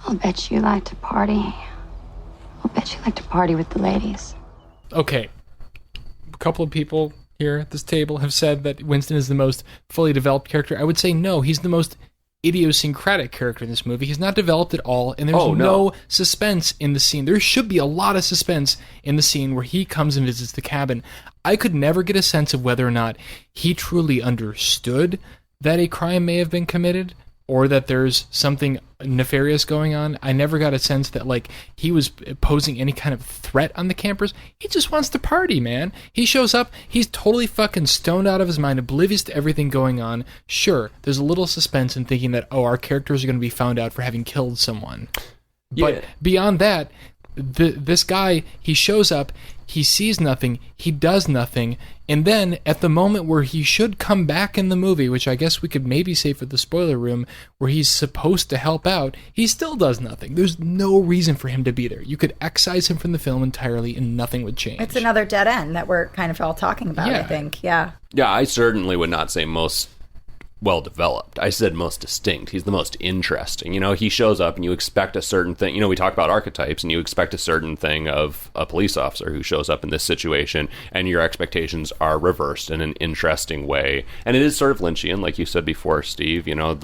I'll bet you like to party. I'll bet you like to party with the ladies. Okay. A couple of people here at this table have said that Winston is the most fully developed character. I would say no, he's the most idiosyncratic character in this movie. He's not developed at all, and there's no suspense in the scene. There should be a lot of suspense in the scene where he comes and visits the cabin. I could never get a sense of whether or not he truly understood that a crime may have been committed or that there's something nefarious going on. I never got a sense that, like, he was posing any kind of threat on the campers. He just wants to party, man. He shows up, he's totally fucking stoned out of his mind, oblivious to everything going on. Sure, there's a little suspense in thinking that, our characters are going to be found out for having killed someone. But beyond that, this guy, he shows up, he sees nothing, he does nothing, and then at the moment where he should come back in the movie, which I guess we could maybe say for the spoiler room, where he's supposed to help out, he still does nothing. There's no reason for him to be there. You could excise him from the film entirely and nothing would change. It's another dead end that we're kind of all talking about, Yeah. I think. Yeah. Yeah, I certainly would not say most well developed. I said most distinct. He's the most interesting. You know, he shows up and you expect a certain thing. You know, we talk about archetypes and you expect a certain thing of a police officer who shows up in this situation, and your expectations are reversed in an interesting way. And it is sort of Lynchian, like you said before, Steve. You know,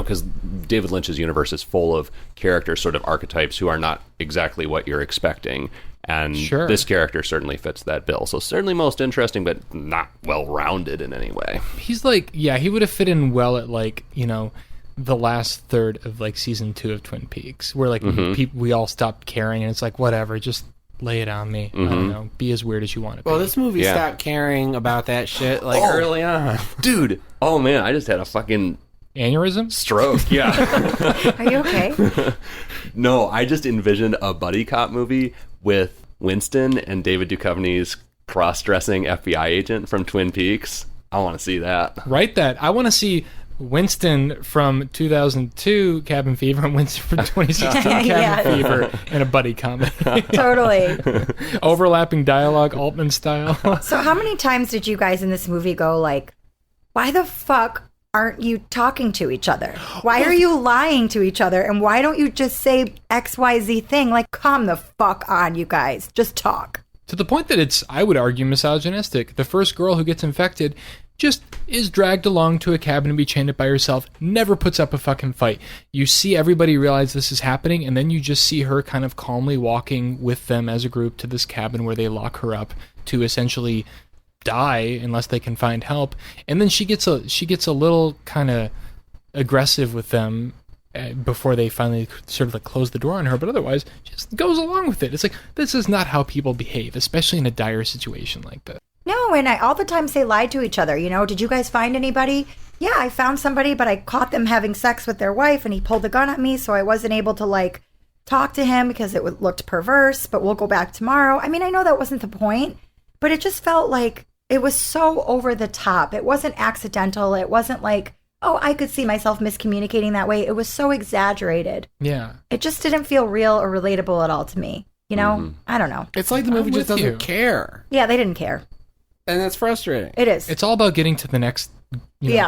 because David Lynch's universe is full of characters, sort of archetypes, who are not exactly what you're expecting. And this character certainly fits that bill. So certainly most interesting, but not well-rounded in any way. He's like, he would have fit in well at, like, you know, the last third of, like, season 2 of Twin Peaks, where, like, we all stopped caring, and it's like, whatever, just lay it on me. I don't know. Be as weird as you want to be. Well, this movie stopped caring about that shit, like, early on. Dude. Oh, man, I just had a fucking... aneurysm? Stroke, yeah. Are you okay? No, I just envisioned a buddy cop movie with Winston and David Duchovny's cross-dressing FBI agent from Twin Peaks. I want to see that. Write that. I want to see Winston from 2002 Cabin Fever and Winston from 2016 Cabin Fever in a buddy comedy. Totally. Overlapping dialogue, Altman style. So how many times did you guys in this movie go like, why the fuck aren't you talking to each other? Why are you lying to each other? And why don't you just say XYZ thing? Like, calm the fuck on, you guys. Just talk. To the point that it's, I would argue, misogynistic. The first girl who gets infected just is dragged along to a cabin and be chained up by herself, never puts up a fucking fight. You see everybody realize this is happening, and then you just see her kind of calmly walking with them as a group to this cabin where they lock her up to essentially die unless they can find help. And then she gets a little kind of aggressive with them before they finally sort of like close the door on her, but otherwise just goes along with it. It's like, this is not how people behave, especially in a dire situation like this. No, and all the time they lied to each other. You know, did you guys find anybody? Yeah, I found somebody, but I caught them having sex with their wife, and he pulled a gun at me, so I wasn't able to like talk to him because it looked perverse, but we'll go back tomorrow. I mean, I know that wasn't the point, but it just felt like it was so over the top. It wasn't accidental. It wasn't like, oh, I could see myself miscommunicating that way. It was so exaggerated. Yeah. It just didn't feel real or relatable at all to me. You know? I don't know. It's like the movie just doesn't care. Yeah, they didn't care. And that's frustrating. It is. It's all about getting to the next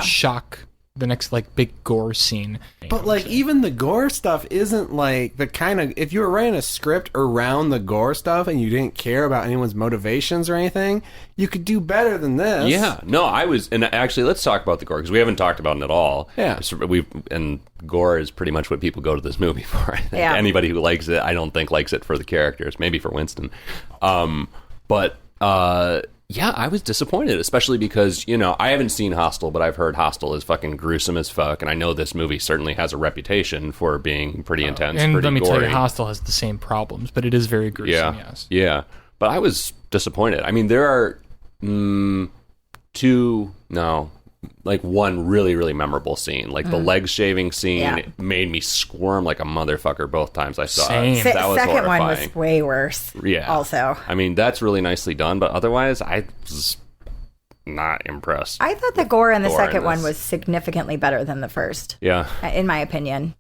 shock, the next like big gore scene. But like even the gore stuff isn't like the kind of, if you were writing a script around the gore stuff and you didn't care about anyone's motivations or anything, you could do better than this. Yeah, no, and actually let's talk about the gore because we haven't talked about it at all. Yeah. And gore is pretty much what people go to this movie for. I think. Yeah. Anybody who likes it, I don't think likes it for the characters, maybe for Winston. Yeah, I was disappointed, especially because, you know, I haven't seen Hostel, but I've heard Hostel is fucking gruesome as fuck, and I know this movie certainly has a reputation for being pretty intense, and pretty let me gory. tell you, Hostel has the same problems, but it is very gruesome, yes. Yeah, but I was disappointed. I mean, there are one really, really memorable scene. Like the leg shaving scene made me squirm like a motherfucker both times I saw it. That was second horrifying. one was way worse. Yeah. Also. I mean, that's really nicely done, but otherwise, I was not impressed. I thought the gore in the second one was significantly better than the first. Yeah. In my opinion.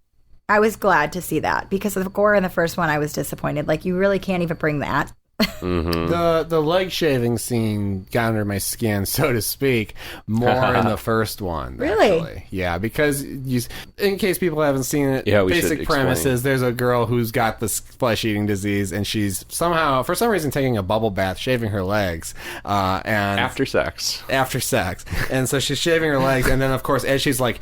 I was glad to see that because of the gore in the first one, I was disappointed. Like, you really can't even bring that. The leg shaving scene got under my skin, so to speak, more in the first one. Really? Actually. Yeah, because in case people haven't seen it, basic premise is there's a girl who's got this flesh-eating disease, and she's somehow, for some reason, taking a bubble bath, shaving her legs, and after sex, and so she's shaving her legs, and then of course, as she's like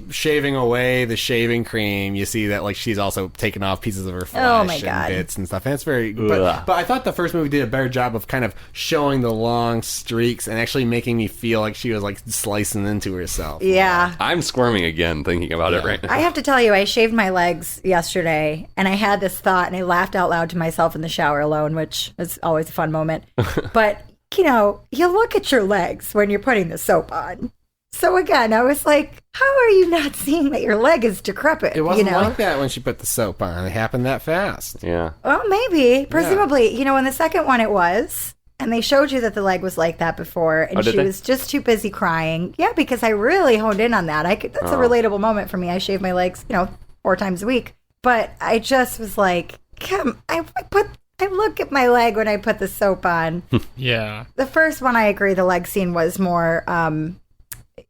shaving away the shaving cream, you see that like she's also taking off pieces of her flesh and bits and stuff, and it's very. But I thought the first movie did a better job of kind of showing the long streaks and actually making me feel like she was like slicing into herself. Yeah. I'm squirming again thinking about it right now. I have to tell you, I shaved my legs yesterday and I had this thought and I laughed out loud to myself in the shower alone, which is always a fun moment. But, you know, you look at your legs when you're putting the soap on. So again, I was like, how are you not seeing that your leg is decrepit? It wasn't like that when she put the soap on. It happened that fast. Yeah. Well, maybe. Presumably. You know, in the second one it was. And they showed you that the leg was like that before. And she was just too busy crying. Yeah, because I really honed in on that. That's a relatable moment for me. I shave my legs, 4 times a week. But I just was like, I look at my leg when I put the soap on. Yeah. The first one, I agree, the leg scene was more...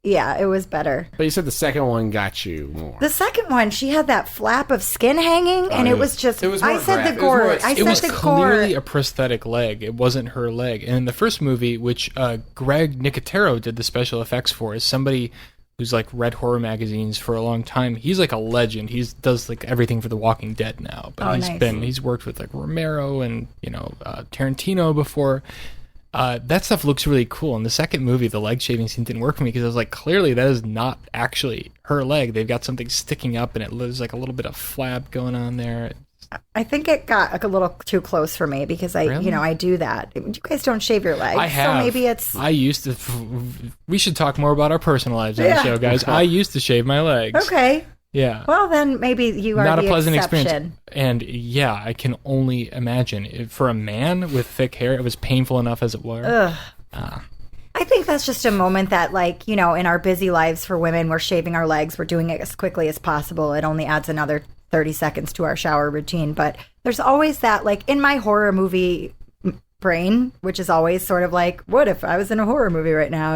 yeah, it was better. But you said the second one got you more. The second one, she had that flap of skin hanging, and it was just. it was more I said graphic. the gore. It was more I It said was the clearly gore. a prosthetic leg. It wasn't her leg. And in the first movie, which Greg Nicotero did the special effects for, is somebody who's like read horror magazines for a long time. He's like a legend. He does like everything for The Walking Dead now. But he's worked with like Romero and Tarantino before. That stuff looks really cool. In the second movie, the leg shaving scene didn't work for me because I was like, clearly that is not actually her leg. They've got something sticking up, and there's like a little bit of flab going on there. I think it got like a little too close for me because I do that. You guys don't shave your legs, I have. so maybe it's. I used to. We should talk more about our personal lives on the show, guys. I used to shave my legs. Okay. Yeah. Well, then maybe you are Not a the pleasant exception. experience. And yeah, I can only imagine. For a man with thick hair, it was painful enough as it was. Ugh. I think that's just a moment that, like, in our busy lives for women, we're shaving our legs. We're doing it as quickly as possible. It only adds another 30 seconds to our shower routine. But there's always that, like, in my horror movie brain, which is always sort of like, what if I was in a horror movie right now?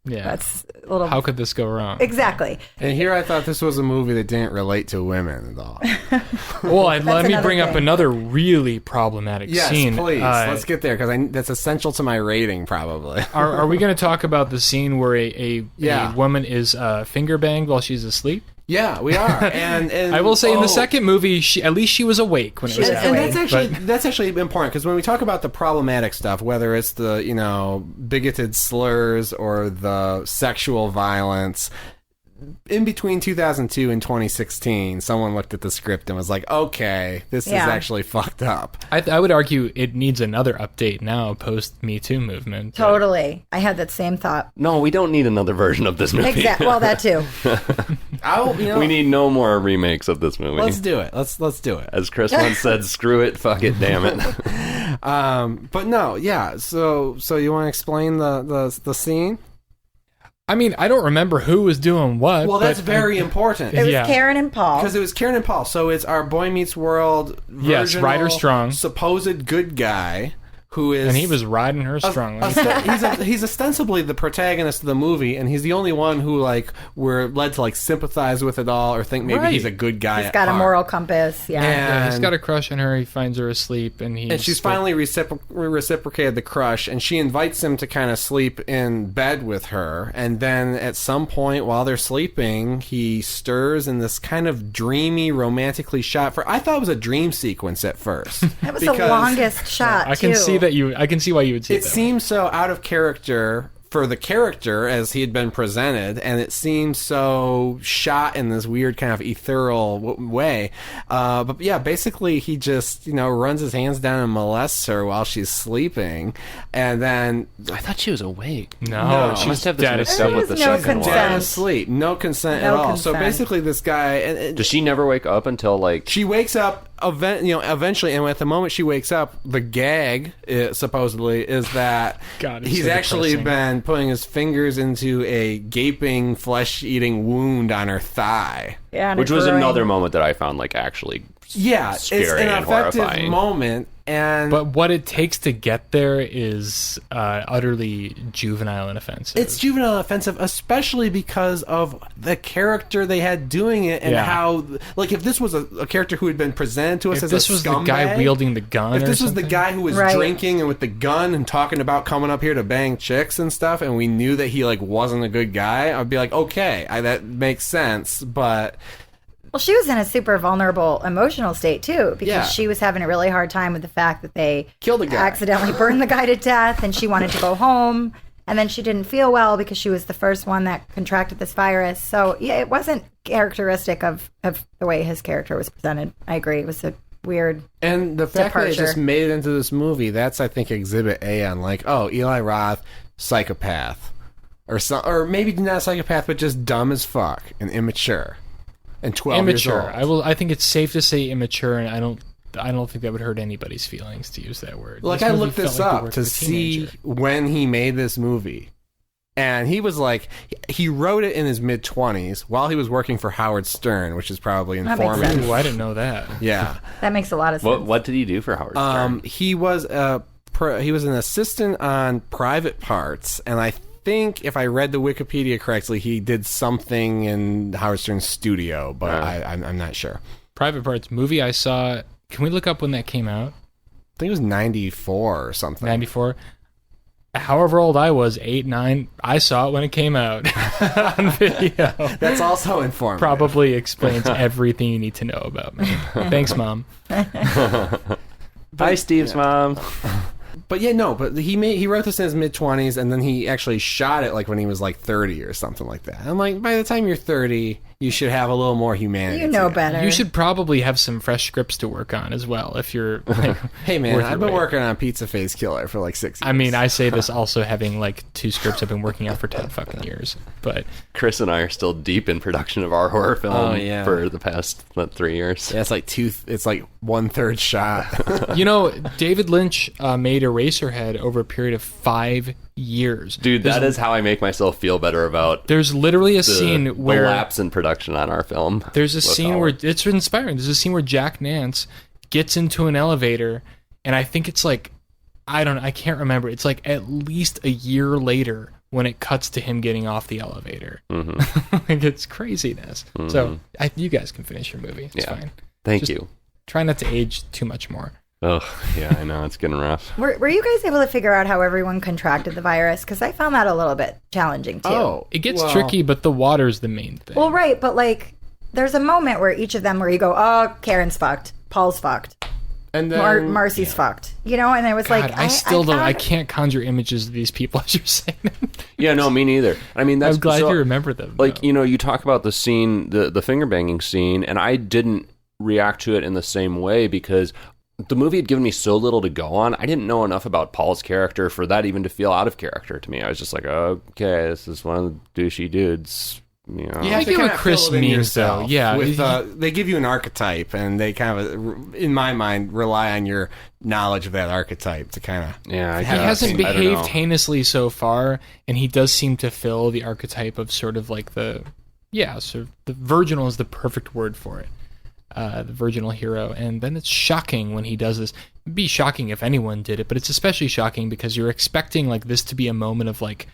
That's a little. How could this go wrong? Exactly. And here I thought this was a movie that didn't relate to women at all. Well, let me bring up thing. another really problematic Yes, scene. please. Let's get there because that's essential to my rating, probably. Are we going to talk about the scene where a woman is finger banged while she's asleep? Yeah, we are. And I will say in the second movie, at least she was awake when it was happening. And that's actually important because when we talk about the problematic stuff, whether it's the bigoted slurs or the sexual violence, in between 2002 and 2016, someone looked at the script and was like, okay, this is actually fucked up. I would argue it needs another update now, post Me Too movement. Totally. I had that same thought. No, we don't need another version of this movie. Exactly. Well, that too. We need no more remakes of this movie. Let's do it. Let's do it. As Chris once said, screw it, fuck it, damn it. But no, yeah. So you want to explain the scene? I mean, I don't remember who was doing what. Well, that's very important. It was Karen and Paul. Because it was Karen and Paul. So it's our Boy Meets World Yes, Ryder Strong. supposed good guy who is... And he was riding her strongly. He's ostensibly the protagonist of the movie, and he's the only one who, like, we're led to, like, sympathize with it all or think maybe he's a good guy. He's got a moral compass, Yeah, he's got a crush on her. He finds her asleep, and she's finally reciprocated the crush, and she invites him to kind of sleep in bed with her, and then at some point while they're sleeping, he stirs in this kind of dreamy, romantically shot... I thought it was a dream sequence at first. That was the longest shot, I can see why you would see it that. Seems so out of character for the character as he had been presented, and it seems so shot in this weird kind of ethereal way. But yeah, basically he just runs his hands down and molests her while she's sleeping, and then I thought she was awake. No, she she's must have this mixed up with the no second consent. one. asleep, no consent at all. So basically, this guy Does she never wake up until like she wakes up? Eventually, and at the moment she wakes up, the gag supposedly is that he's so actually depressing. been putting his fingers into a gaping, flesh-eating wound on her thigh. Yeah, which was another moment that I found like actually scary it's an and effective horrifying moment. But what it takes to get there is utterly juvenile and offensive. It's juvenile and offensive, especially because of the character they had doing it and how, like, if this was a character who had been presented to us as a scumbag, this was the guy wielding the gun, if this or was the something? guy who was drinking and with the gun and talking about coming up here to bang chicks and stuff, and we knew that he like wasn't a good guy, I'd be like, okay, that makes sense, but. Well, she was in a super vulnerable emotional state, too, because she was having a really hard time with the fact that they killed the guy, accidentally burned the guy to death, and she wanted to go home, and then she didn't feel well because she was the first one that contracted this virus. So, yeah, it wasn't characteristic of the way his character was presented. I agree. It was a weird And the fact departure. that it just made it into this movie, that's, I think, Exhibit A on, like, oh, Eli Roth, psychopath. Or maybe not psychopath, but just dumb as fuck and immature. And 12 immature. years old. I think it's safe to say immature, and I don't think that would hurt anybody's feelings to use that word. Like, I looked this up to see when he made this movie. And he was like, he wrote it in his mid-20s while he was working for Howard Stern, which is probably informative. Ooh, I didn't know that. Yeah. That makes a lot of sense. what did he do for Howard Stern? He was an assistant on Private Parts, and I think if I read the Wikipedia correctly, he did something in Howard Stern's studio, but I'm not sure. Private Parts movie I saw. Can we look up when that came out? I think it was 94 or something. 94. However old I was, 8, 9, I saw it when it came out on video. That's also informative. Probably explains everything you need to know about me. Thanks, Mom. Hi, Steve's mom. But yeah, no, but he wrote this in his mid-20s, and then he actually shot it like when he was like 30 or something like that. I'm like, by the time you're 30, you should have a little more humanity. You know better. You should probably have some fresh scripts to work on as well if you're like, hey man, I've been working on Pizza Face Killer for like 6 years. I mean, I say this also having like 2 scripts I've been working on for 10 fucking years. But Chris and I are still deep in production of our horror film for the past 3 years. Yeah, it's like 1/3 shot. You know, David Lynch made Eraserhead over a period of 5 years. Dude, that is how I make myself feel better about There's literally a scene where the lapse in production on our film. There's a scene where it's inspiring. There's a scene where Jack Nance gets into an elevator, and I think it's like, I can't remember. It's like at least a year later when it cuts to him getting off the elevator. Like, it's craziness. So you guys can finish your movie. It's fine. Thank you. Try not to age too much more. Oh, yeah, I know. It's getting rough. Were you guys able to figure out how everyone contracted the virus? Because I found that a little bit challenging, too. Oh, it gets tricky, but the water's the main thing. Well, right, but like, there's a moment where each of them where you go, oh, Karen's fucked, Paul's fucked, and then Marcy's fucked, you know? And I was like, I still don't. I can't conjure images of these people as you're saying them. Yeah, no, me neither. I mean, that's I'm glad you remember them. Like, though. you know, you talk about the scene, the finger banging scene, and I didn't react to it in the same way because the movie had given me so little to go on. I didn't know enough about Paul's character for that even to feel out of character to me. I was just like, okay, this is one of the douchey dudes. You know. You have to get kind what of Chris means, though. Yeah, they give you an archetype, and they kind of, in my mind, rely on your knowledge of that archetype to kind of. Yeah, he hasn't behaved heinously so far, and he does seem to fill the archetype of sort of like the virginal is the perfect word for it. The virginal hero, and then it's shocking when he does this. It'd be shocking if anyone did it, but it's especially shocking because you're expecting like this to be a moment of like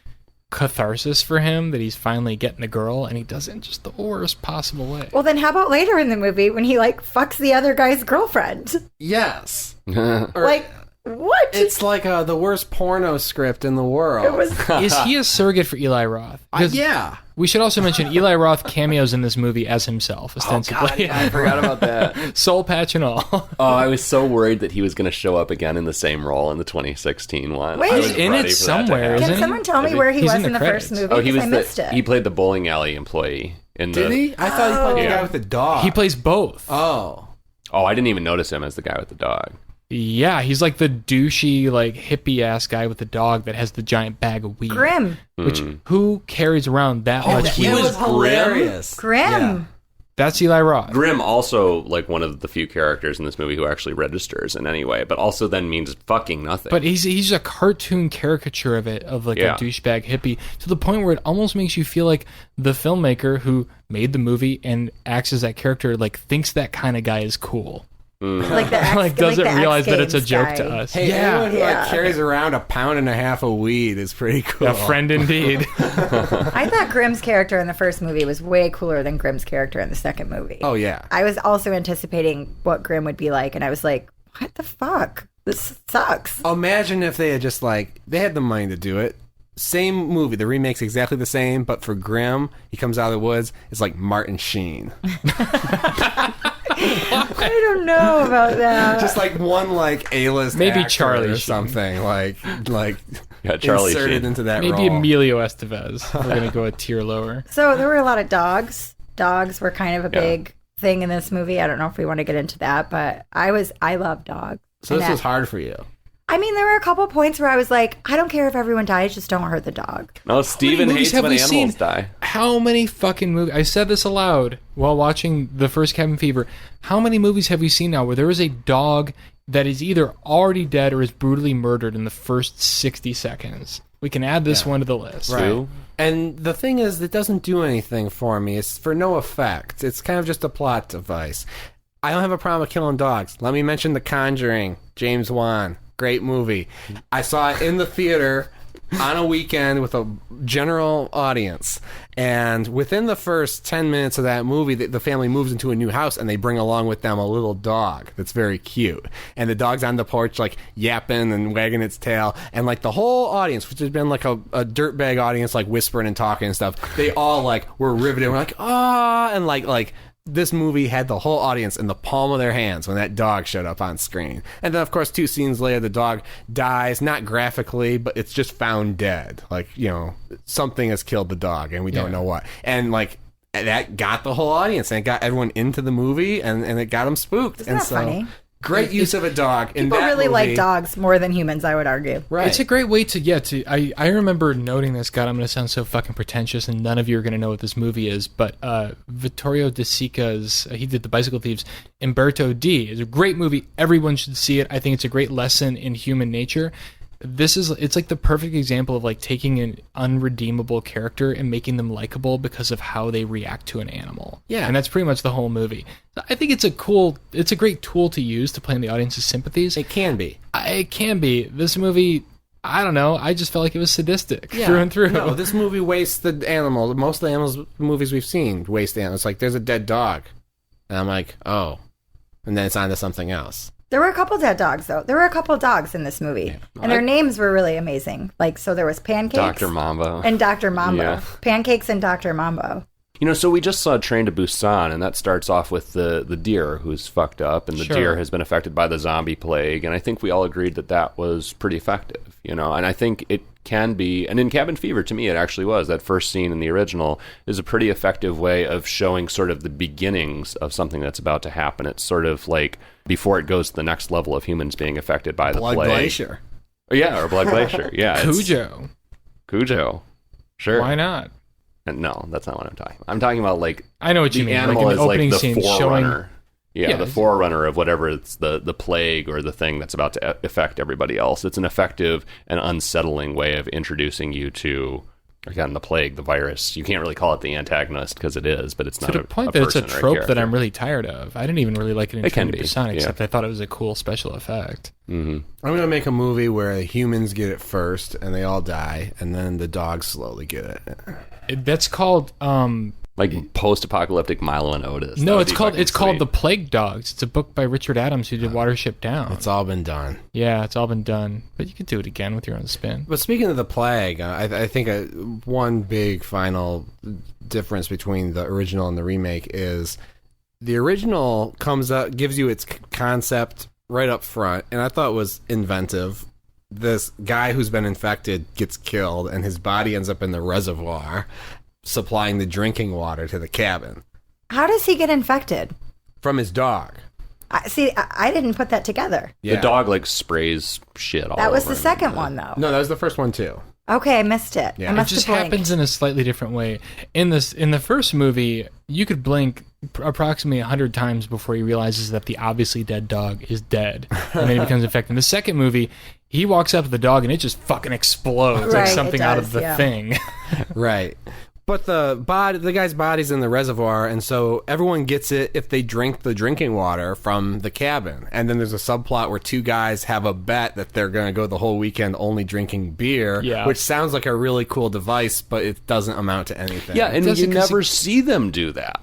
catharsis for him, that he's finally getting a girl, and he does it in just the worst possible way. Well, then how about later in the movie when he like fucks the other guy's girlfriend? Yes. Like, what? It's like the worst porno script in the world. Is he a surrogate for Eli Roth? Yeah. We should also mention Eli Roth cameos in this movie as himself, ostensibly. Oh, God, I forgot about that. Soul patch and all. Oh, I was so worried that he was going to show up again in the same role in the 2016 one. Wait, he's in it somewhere, isn't he? Can someone tell me where he was in the first movie? Oh, I missed it. He played the bowling alley employee. Did he? I thought he played the guy with the dog. He plays both. Oh, I didn't even notice him as the guy with the dog. Yeah, he's like the douchey, like hippie-ass guy with the dog that has the giant bag of weed. Grim. Which, who carries around that much weed? He was hilarious. Grim. Yeah. That's Eli Roth. Grim also, like, one of the few characters in this movie who actually registers in any way, but also then means fucking nothing. But he's a cartoon caricature of it, of like a douchebag hippie, to the point where it almost makes you feel like the filmmaker who made the movie and acts as that character, like, thinks that kind of guy is cool. Like the doesn't like the realize that it's a X joke Games to guy. us. Hey, anyone who like carries around 1.5 pounds of weed is pretty cool. A friend indeed. I thought Grimm's character in the first movie was way cooler than Grimm's character in the second movie. Oh, yeah. I was also anticipating what Grimm would be like, and I was like, what the fuck? This sucks. Imagine if they had just like, they had the money to do it. Same movie, the remake's exactly the same, but for Grimm, he comes out of the woods, it's like Martin Sheen. I don't know about that. Just like one like A-list maybe actor Charlie or Sheen. something like Charlie inserted Sheen. into that Maybe role. Emilio Estevez. We're gonna go a tier lower. So there were a lot of dogs. Dogs were kind of a big thing in this movie. I don't know if we want to get into that, but I love dogs. So this was hard for you. I mean, there were a couple points where I was like, I don't care if everyone dies, just don't hurt the dog. No, Steven hates when animals die. How many fucking movies? I said this aloud while watching the first Cabin Fever. How many movies have we seen now where there is a dog that is either already dead or is brutally murdered in the first 60 seconds? We can add this one to the list. Right. And the thing is, it doesn't do anything for me. It's for no effect. It's kind of just a plot device. I don't have a problem with killing dogs. Let me mention The Conjuring, James Wan. Great movie. I saw it in the theater on a weekend with a general audience. And within the first 10 minutes of that movie, the family moves into a new house and they bring along with them a little dog that's very cute. And the dog's on the porch, like, yapping and wagging its tail. And, like, the whole audience, which has been, like, a dirtbag audience, like, whispering and talking and stuff, they all, like, were riveted. We're like, ah, and, like, this movie had the whole audience in the palm of their hands when that dog showed up on screen. And then, of course, 2 scenes later, the dog dies, not graphically, but it's just found dead. Like, you know, something has killed the dog, and we don't know what. And, like, that got the whole audience, and it got everyone into the movie, and it got them spooked. Isn't that funny? Great use of a dog in that People really movie. like dogs more than humans, I would argue. Right. It's a great way to I remember noting this. God, I'm going to sound so fucking pretentious, and none of you are going to know what this movie is, but Vittorio De Sica's, he did The Bicycle Thieves, Umberto D. is a great movie. Everyone should see it. I think it's a great lesson in human nature. It's like the perfect example of like taking an unredeemable character and making them likable because of how they react to an animal. Yeah. And that's pretty much the whole movie. I think it's a great tool to use to play in the audience's sympathies. It can be. It can be. This movie, I don't know. I just felt like it was sadistic through and through. No, this movie wastes the animals. Most of the animals movies we've seen waste the animals. It's like, there's a dead dog. And I'm like, oh. And then it's on to something else. There were a couple dead dogs, though. There were a couple dogs in this movie. Yeah. And their names were really amazing. Like, so there was Pancakes. Dr. Mambo. And Dr. Mambo. Yeah. Pancakes and Dr. Mambo. You know, so we just saw Train to Busan, and that starts off with the deer who's fucked up, and the deer has been affected by the zombie plague, and I think we all agreed that was pretty effective, you know, and I think it can be, and in Cabin Fever, to me, it actually was. That first scene in the original is a pretty effective way of showing sort of the beginnings of something that's about to happen. It's sort of like before it goes to the next level of humans being affected by the Blood plague. Glacier. Yeah, or Blood Glacier, yeah. Cujo. Sure. Why not? And no, that's not what I'm talking about. I'm talking about, like, I know what you the mean. animal Like is an like opening the scene forerunner. Yeah, the forerunner of whatever it's the plague or the thing that's about to affect everybody else. It's an effective and unsettling way of introducing you to, again, the plague, the virus. You can't really call it the antagonist because it is, but it's not to the point that it's a trope that I'm really tired of. I didn't even really like it in Train to Busan, except I thought it was a cool special effect. Mm-hmm. I'm going to make a movie where the humans get it first and they all die, and then the dogs slowly get it. That's called like post-apocalyptic Milo and Otis. No, it's called The Plague Dogs. It's a book by Richard Adams who did Watership Down. It's all been done. Yeah, it's all been done. But you could do it again with your own spin. But speaking of the plague, I think one big final difference between the original and the remake is the original comes up, gives you its concept right up front, and I thought it was inventive. This guy who's been infected gets killed, and his body ends up in the reservoir, supplying the drinking water to the cabin. How does he get infected? From his dog. I didn't put that together. Yeah. The dog, like, sprays shit all over. That was the him. second one, though. No, that was the first one, too. Okay, I missed it. Yeah. It just happens in a slightly different way. In the first movie, you could blink approximately 100 times before he realizes that the obviously dead dog is dead, and then he becomes infected. In the second movie, he walks up to the dog and it just fucking explodes like something out of the thing. Right. But the guy's body's in the reservoir, and so everyone gets it if they drink the drinking water from the cabin. And then there's a subplot where 2 guys have a bet that they're going to go the whole weekend only drinking beer, which sounds like a really cool device, but it doesn't amount to anything. Yeah, and you never see them do that.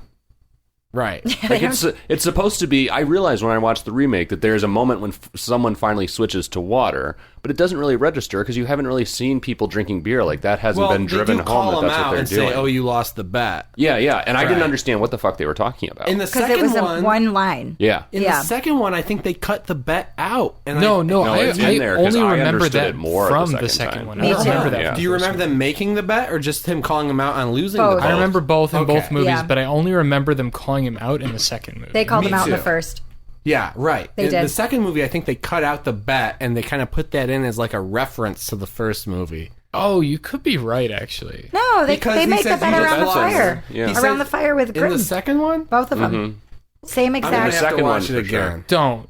Right. Like it's supposed to be. I realized when I watched the remake that there's a moment when someone finally switches to water, but it doesn't really register because you haven't really seen people drinking beer. Like, that hasn't been driven home that that's what they're doing. Say, "Oh, you lost the bet." Yeah, and I didn't understand what the fuck they were talking about. In the second it was one, one line. Yeah. In the second one, I think they cut the bet out. And I it's in there, 'cause only I remember understood that it more from the the second second time. one. I don't remember that. Do you remember them making the bet, or just him calling him out on losing the bet? I remember both in both movies, Yeah. but I only remember them calling him out in the second movie. They called Me him out in the too. first. Yeah, right. They In did. the second movie, I think they cut out the bet, and they kind of put that in as like a reference to the first movie. Oh, you could be right, actually. No, they Because make he the says bet you around the just fire. Yeah. He Around says- the fire with In Grim. the second one? Both of them. Same I'm gonna exact. have second to one watch it for sure. again. Don't.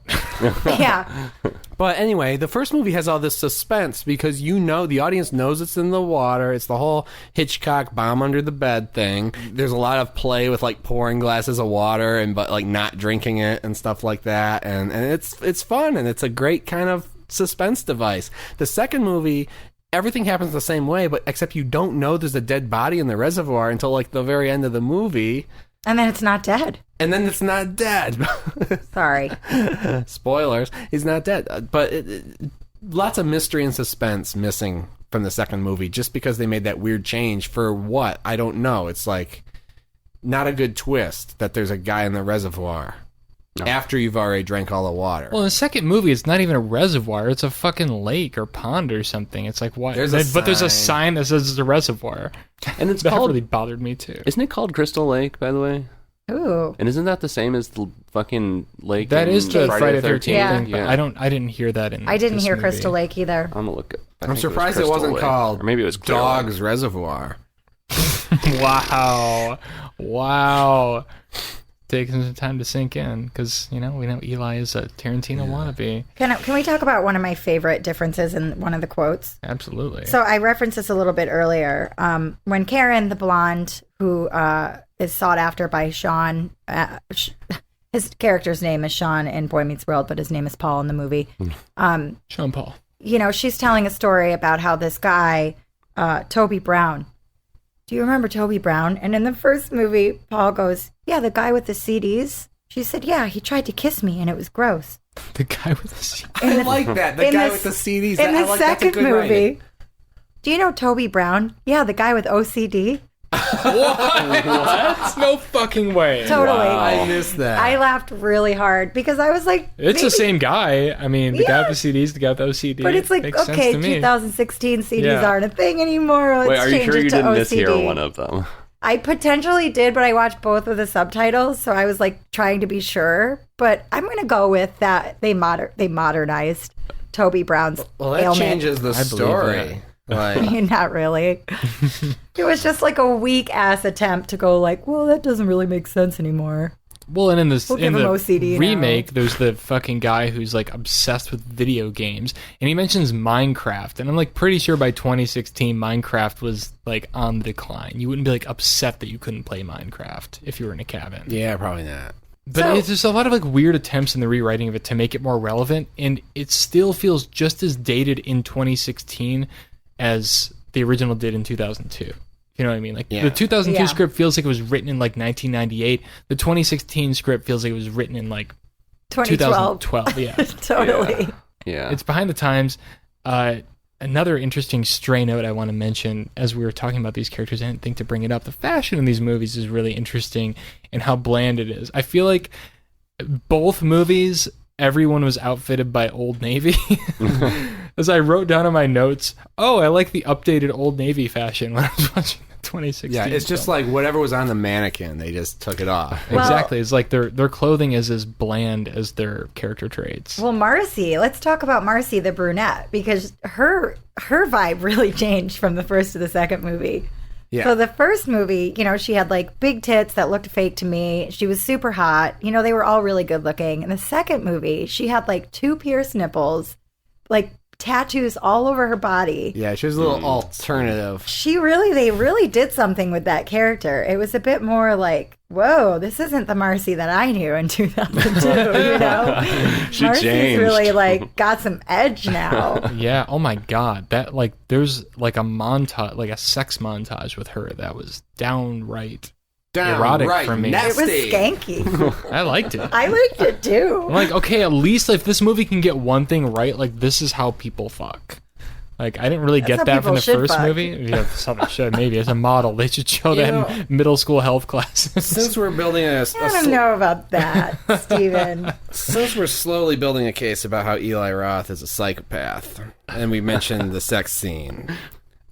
Yeah. But anyway, the first movie has all this suspense because the audience knows it's in the water. It's the whole Hitchcock bomb under the bed thing. There's a lot of play with like pouring glasses of water but like not drinking it and stuff like that. And it's fun, and it's a great kind of suspense device. The second movie everything happens the same way, but except you don't know there's a dead body in the reservoir until like the very end of the movie. And then it's not dead. And then it's not dead. Sorry. Spoilers. He's not dead. But lots of mystery and suspense missing from the second movie just because they made that weird change for what? I don't know. It's like not a good twist that there's a guy in the reservoir after you've already drank all the water. Well, in the second movie, it's not even a reservoir. It's a fucking lake or pond or something. It's like, what? There's a sign that says it's a reservoir. And it's that called, really bothered me, too. Isn't it called Crystal Lake, by the way? Ooh. And isn't that the same as the fucking lake? That is the Friday the 13th Yeah. thing, but I didn't hear that in I didn't this hear movie. Crystal Lake either. I'm gonna look. I'm surprised it wasn't called or maybe it was Clear Dog's Lake. Reservoir. Wow. Taking some time to sink in because, we know Eli is a Tarantino wannabe. Can we talk about one of my favorite differences in one of the quotes? Absolutely. So I referenced this a little bit earlier. When Karen, the blonde, who is sought after by Sean, his character's name is Sean in Boy Meets World, but his name is Paul in the movie. Sean Paul. She's telling a story about how this guy, Toby Brown. Do you remember Toby Brown? And in the first movie, Paul goes, yeah, the guy with the CDs. She said, yeah, he tried to kiss me and it was gross. The guy with the CDs. I like that. The guy with the CDs. In the second movie, writing. do you know Toby Brown? Yeah, the guy with OCD. What? No fucking way. Totally. Wow. I missed that. I laughed really hard because I was like, It's the same guy. I mean, the guy with the CDs, the guy with the OCD. But it's like, Makes sense okay, to me. 2016 CDs aren't a thing anymore. Let's Wait, are you change sure it you to didn't OCD. mishear one of them? I potentially did, but I watched both with the subtitles, so I was like trying to be sure. But I'm going to go with that they modernized Toby Brown's Well, that ailment. changes the story. Like, Not really. It was just like a weak ass attempt to go like, well, that doesn't really make sense anymore. Well, and in this We'll in give the him OCD remake, now. there's the fucking guy who's like obsessed with video games, and he mentions Minecraft, and I'm like pretty sure by 2016 Minecraft was like on the decline. You wouldn't be like upset that you couldn't play Minecraft if you were in a cabin. yeah, probably not. But it's just a lot of like weird attempts in the rewriting of it to make it more relevant, and it still feels just as dated in 2016 as the original did in 2002. You know what I mean? Like the 2002 script feels like it was written in like 1998. The 2016 script feels like it was written in like 2012. Yeah, Totally. Yeah. it's behind the times. Another interesting stray note I want to mention as we were talking about these characters, I didn't think to bring it up. The fashion in these movies is really interesting and how bland it is. I feel like both movies, everyone was outfitted by Old Navy. As I wrote down in my notes, I like the updated Old Navy fashion when I was watching the 2016. Yeah, it's just like whatever was on the mannequin, they just took it off. Exactly. It's like their clothing is as bland as their character traits. Well, Marcy, let's talk about Marcy the brunette because her vibe really changed from the first to the second movie. Yeah. So the first movie, she had like big tits that looked fake to me. She was super hot. They were all really good looking. In the second movie, she had like 2 pierced nipples, like tattoos all over her body. Yeah, she was a little alternative. They really did something with that character. It was a bit more like, whoa, this isn't the Marcy that I knew in 2002, She Marcy's changed. really like got some edge now. Yeah, oh my god. That like there's like a montage, like a sex montage with her that was downright erotic for me. It was skanky. I liked it. I liked it too. I'm like, okay, at least if this movie can get one thing right, like this is how people fuck. Like I didn't really That's get how that from people the should first fuck. movie. Yeah, something should maybe as a model. They should show that in middle school health classes. Since we're building I don't know about that, Steven. Since we're slowly building a case about how Eli Roth is a psychopath, and we mentioned the sex scene,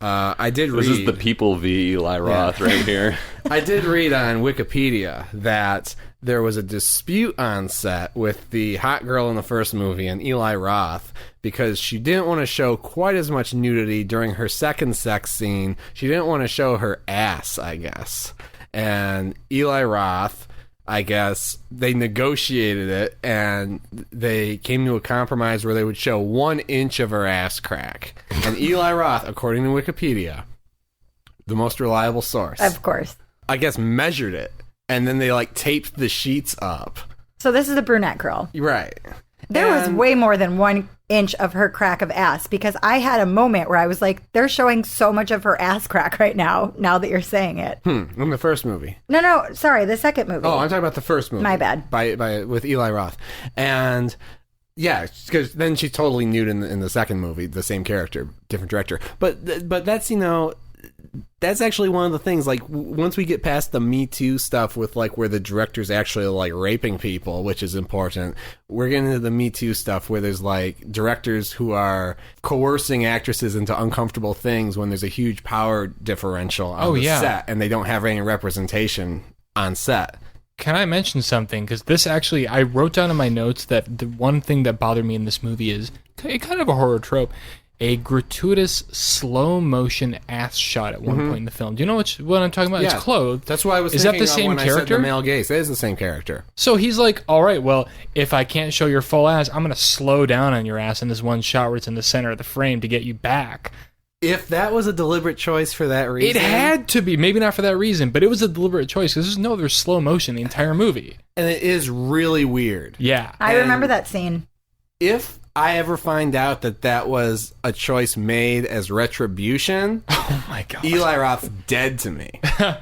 I did read... This is the People v. Eli Roth right here. I did read on Wikipedia that there was a dispute on set with the hot girl in the first movie and Eli Roth because she didn't want to show quite as much nudity during her second sex scene. She didn't want to show her ass, I guess. And Eli Roth, I guess, they negotiated it and they came to a compromise where they would show 1 inch of her ass crack. And Eli Roth, according to Wikipedia, the most reliable source, Of course. I guess, measured it. And then they, like, taped the sheets up. So this is the brunette girl. Right. There was way more than 1 inch of her crack of ass, because I had a moment where I was like, they're showing so much of her ass crack right now that you're saying it. In the first movie. No, sorry, the second movie. Oh, I'm talking about the first movie. My bad. With Eli Roth. And yeah, because then she's totally nude in the second movie, the same character, different director. But that's, that's actually one of the things, like, once we get past the Me Too stuff with, like, where the director's actually, like, raping people, which is important, we're getting into the Me Too stuff where there's, like, directors who are coercing actresses into uncomfortable things when there's a huge power differential on the set and they don't have any representation on set. Can I mention something? Because this actually, I wrote down in my notes that the one thing that bothered me in this movie is kind of a horror trope. A gratuitous slow motion ass shot at one point in the film. Do you know what I'm talking about? Yeah, it's clothed. That's why I was thinking of when I said the male gaze. It is the same character. So he's like, all right, well, if I can't show your full ass, I'm going to slow down on your ass in this one shot where it's in the center of the frame to get you back. If that was a deliberate choice for that reason... It had to be. Maybe not for that reason, but it was a deliberate choice because there's no other slow motion the entire movie. And it is really weird. Yeah. I remember that scene. If I ever find out that was a choice made as retribution, oh my god, Eli Roth's dead to me.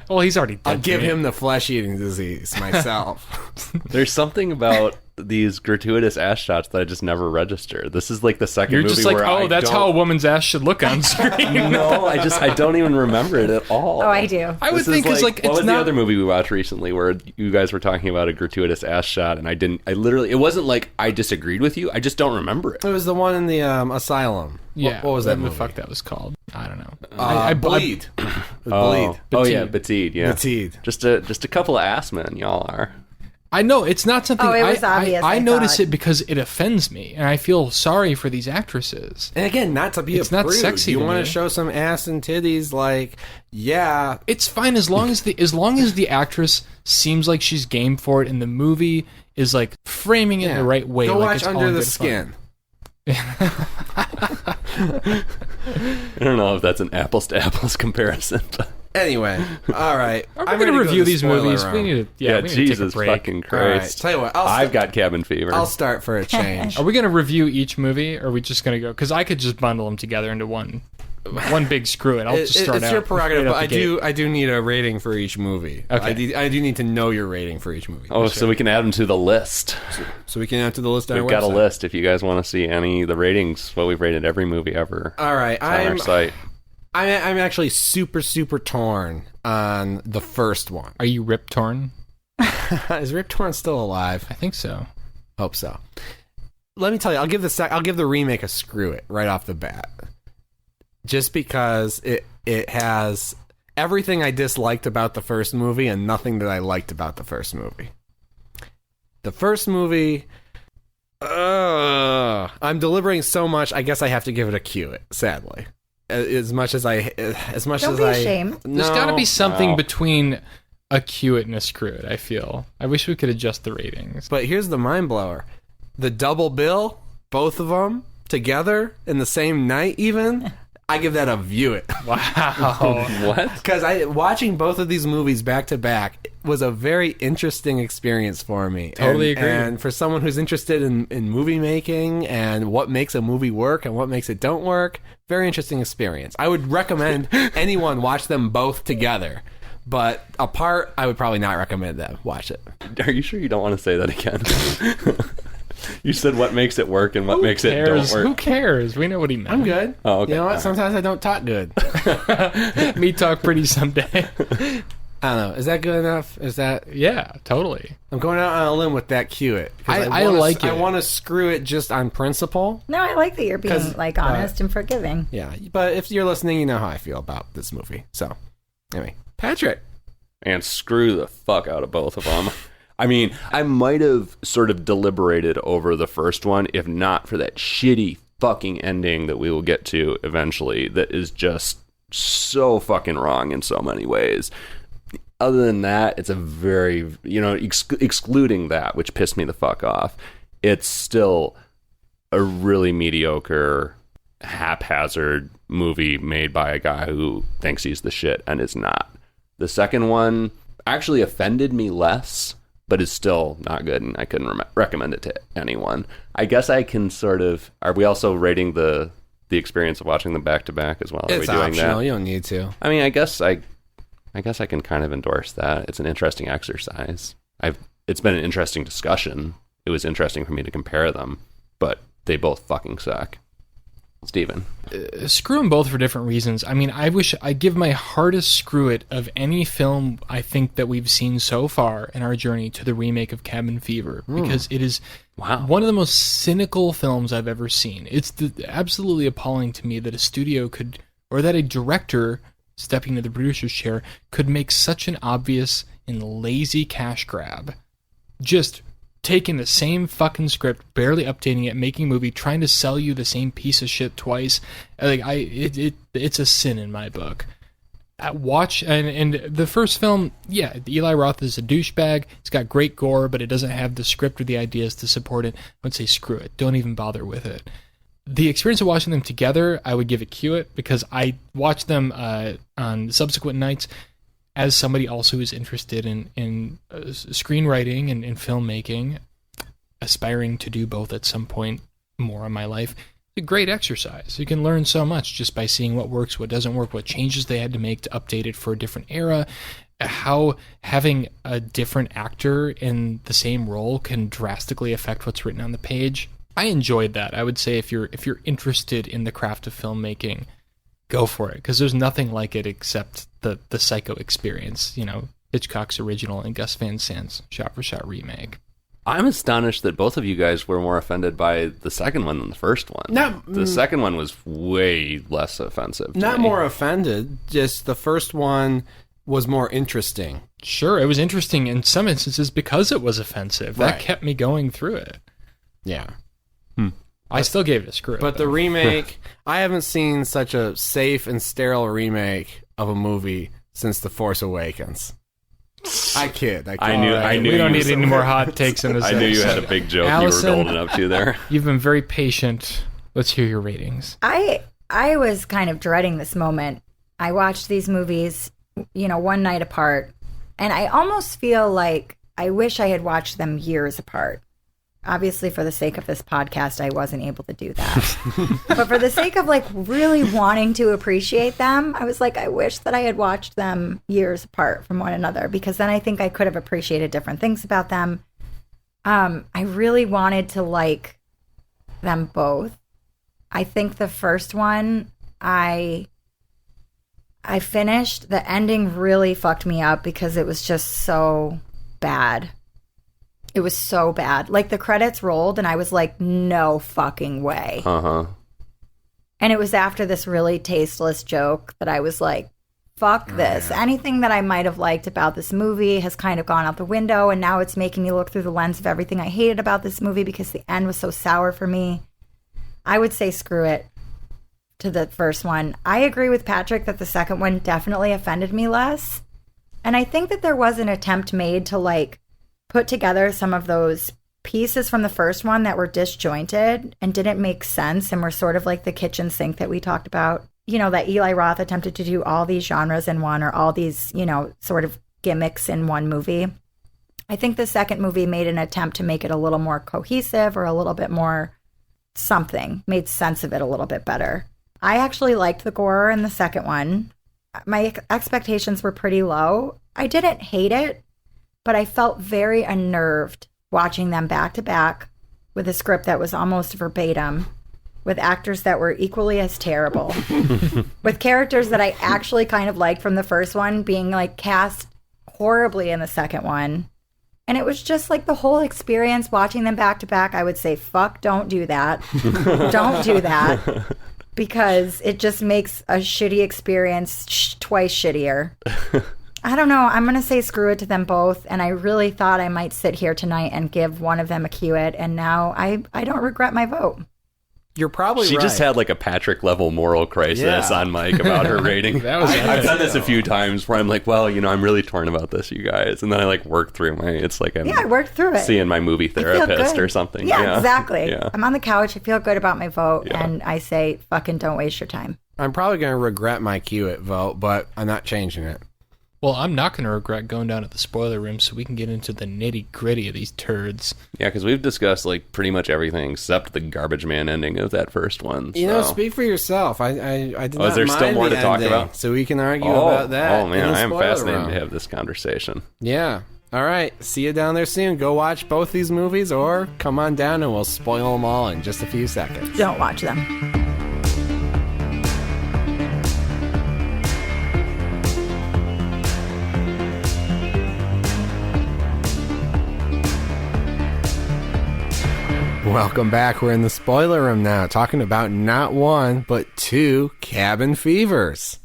Well, he's already dead. I'll give him the flesh-eating disease myself. There's something about these gratuitous ass shots that I just never register. This is like the second You're movie just like, where that's how a woman's ass should look on screen. No, I don't even remember it at all. Oh, I do. I would think it's like, what was the other movie we watched recently where you guys were talking about a gratuitous ass shot and it wasn't like I disagreed with you, I just don't remember it. It was the one in the asylum. Yeah. What was that movie? movie? The fuck that was called? I don't know. I Bleed. Bleed. Oh yeah, Batide, yeah. Batide. Just a couple of ass men, y'all are. I know it's not something. It was obvious. I I notice thought. it because it offends me, and I feel sorry for these actresses. And again, not to be It's a not prude. sexy You to want me. to show some ass and titties, like, yeah. It's fine as long as the actress seems like she's game for it, and the movie is like framing it in the right way. Go like watch it's all Under in the good Skin. I don't know if that's an apples to apples comparison. But Anyway, all right. Are we going to review these movies? We need to. yeah, we need Jesus to take a break. fucking All right. Christ. Tell you what, I've got cabin fever. I'll start for a change. Are we going to review each movie, or are we just going to go? Because I could just bundle them together into one big screw it. I'll just start it's out. your prerogative, right but out the gate. I do need a rating for each movie. Okay. I do need to know your rating for each movie. Oh, so we can add them to the list. So we can add to the list on We've our got a website. list if you guys want to see any of the ratings. Well, we've rated every movie ever. All right. It's on our site. I'm actually super, super torn on the first one. Are you Rip Torn? Is Rip Torn still alive? I think so. Hope so. Let me tell you, I'll give the remake a screw it right off the bat. Just because it has everything I disliked about the first movie and nothing that I liked about the first movie. The first movie, I'm deliberating so much, I guess I have to give it a cue it, sadly. Don't be ashamed. There's got to be something between a cue it and a screw it, I feel. I wish we could adjust the ratings. But here's the mind blower. The double bill, both of them together in the same night even, I give that a view it. Wow. What? Because watching both of these movies back to back was a very interesting experience for me. Totally agree. And for someone who's interested in movie making and what makes a movie work and what makes it don't work, very interesting experience. I would recommend anyone watch them both together. But apart, I would probably not recommend them watch it. Are you sure you don't want to say that again? You said what makes it work and what makes it don't work. Who cares? We know what he meant. I'm good. Oh, okay. You know what? Sometimes I don't talk good. Me talk pretty someday. I don't know. Is that good enough? Is that... Yeah, totally. I'm going out on a limb with that cue it. I like it. I want to screw it just on principle. No, I like that you're being honest and forgiving. Yeah, but if you're listening, you know how I feel about this movie. So, anyway, Patrick. And screw the fuck out of both of them. I mean, I might have sort of deliberated over the first one if not for that shitty fucking ending that we will get to eventually that is just so fucking wrong in so many ways. Other than that, it's a very, excluding that, which pissed me the fuck off, it's still a really mediocre, haphazard movie made by a guy who thinks he's the shit and is not. The second one actually offended me less but is still not good, and I couldn't recommend it to anyone. I guess I can sort of... Are we also rating the experience of watching them back-to-back as well? Are It's we doing optional. that? You don't need to. I mean, I guess I can kind of endorse that. It's an interesting exercise. It's been an interesting discussion. It was interesting for me to compare them, but they both fucking suck. Steven. Screw them both for different reasons. I mean, I wish I give my hardest screw it of any film I think that we've seen so far in our journey to the remake of Cabin Fever, because it is one of the most cynical films I've ever seen. It's absolutely appalling to me that a studio could, or that a director stepping into the producer's chair could make such an obvious and lazy cash grab. Just taking the same fucking script, barely updating it, making a movie, trying to sell you the same piece of shit twice. Like it's a sin in my book. Watch and the first film, yeah, Eli Roth is a douchebag. It's got great gore, but it doesn't have the script or the ideas to support it. I would say screw it. Don't even bother with it. The experience of watching them together, I would give it cue it, because I watched them on subsequent nights as somebody also who's interested in screenwriting and in filmmaking, aspiring to do both at some point more in my life. It's a great exercise. You can learn so much just by seeing what works, what doesn't work, what changes they had to make to update it for a different era, how having a different actor in the same role can drastically affect what's written on the page. I enjoyed that. I would say if you're interested in the craft of filmmaking, go for it, because there's nothing like it except the Psycho experience, Hitchcock's original and Gus Van Sant's shot-for-shot remake. I'm astonished that both of you guys were more offended by the second one than the first one. The second one was way less offensive to Not me. more offended, just the first one was more interesting. Sure, it was interesting in some instances because it was offensive. That kept me going through it. Yeah. I still gave it a screw. But the remake, I haven't seen such a safe and sterile remake of a movie since The Force Awakens. I kid. I knew. We don't need any more hot takes in this I knew you had a big joke Allison, you were building up to there. You've been very patient. Let's hear your ratings. I was kind of dreading this moment. I watched these movies, one night apart, and I almost feel like I wish I had watched them years apart. Obviously, for the sake of this podcast, I wasn't able to do that. But for the sake of really wanting to appreciate them, I was like, I wish that I had watched them years apart from one another, because then I think I could have appreciated different things about them. I really wanted to like them both. I think the first one, I finished. The ending really fucked me up because it was just so bad. It was so bad. The credits rolled and I was like, no fucking way. Uh-huh. And it was after this really tasteless joke that I was like, fuck this. Yeah. Anything that I might have liked about this movie has kind of gone out the window, and now it's making me look through the lens of everything I hated about this movie because the end was so sour for me. I would say screw it to the first one. I agree with Patrick that the second one definitely offended me less. And I think that there was an attempt made to put together some of those pieces from the first one that were disjointed and didn't make sense and were sort of like the kitchen sink that we talked about. That Eli Roth attempted to do all these genres in one, or all these, sort of gimmicks in one movie. I think the second movie made an attempt to make it a little more cohesive, or a little bit more something, made sense of it a little bit better. I actually liked the gore in the second one. My expectations were pretty low. I didn't hate it, but I felt very unnerved watching them back to back with a script that was almost verbatim, with actors that were equally as terrible, with characters that I actually kind of liked from the first one being cast horribly in the second one. And it was just the whole experience watching them back to back. I would say, fuck, don't do that. Don't do that. Because it just makes a shitty experience twice shittier. I don't know. I'm going to say screw it to them both. And I really thought I might sit here tonight and give one of them a cue it. And now I don't regret my vote. You're probably She right. just had a Patrick level moral crisis on Mike about her rating. I've done this a few times where I'm I'm really torn about this, you guys. And then I work through I worked through it. Seeing my movie therapist or something. Yeah, exactly. Yeah. I'm on the couch. I feel good about my vote. Yeah. And I say, fucking don't waste your time. I'm probably going to regret my cue it vote, but I'm not changing it. Well, I'm not going to regret going down to the spoiler room so we can get into the nitty-gritty of these turds. Yeah, because we've discussed like pretty much everything except the garbage man ending of that first one. You know, speak for yourself. I did not is there mind still more the to talk ending, about? so we can argue about that. Oh, man, in the I am spoiler fascinated room. to have this conversation. Yeah. All right. See you down there soon. Go watch both these movies or come on down and we'll spoil them all in just a few seconds. Don't watch them. Welcome back. We're in the spoiler room now, talking about not one, but two cabin fevers.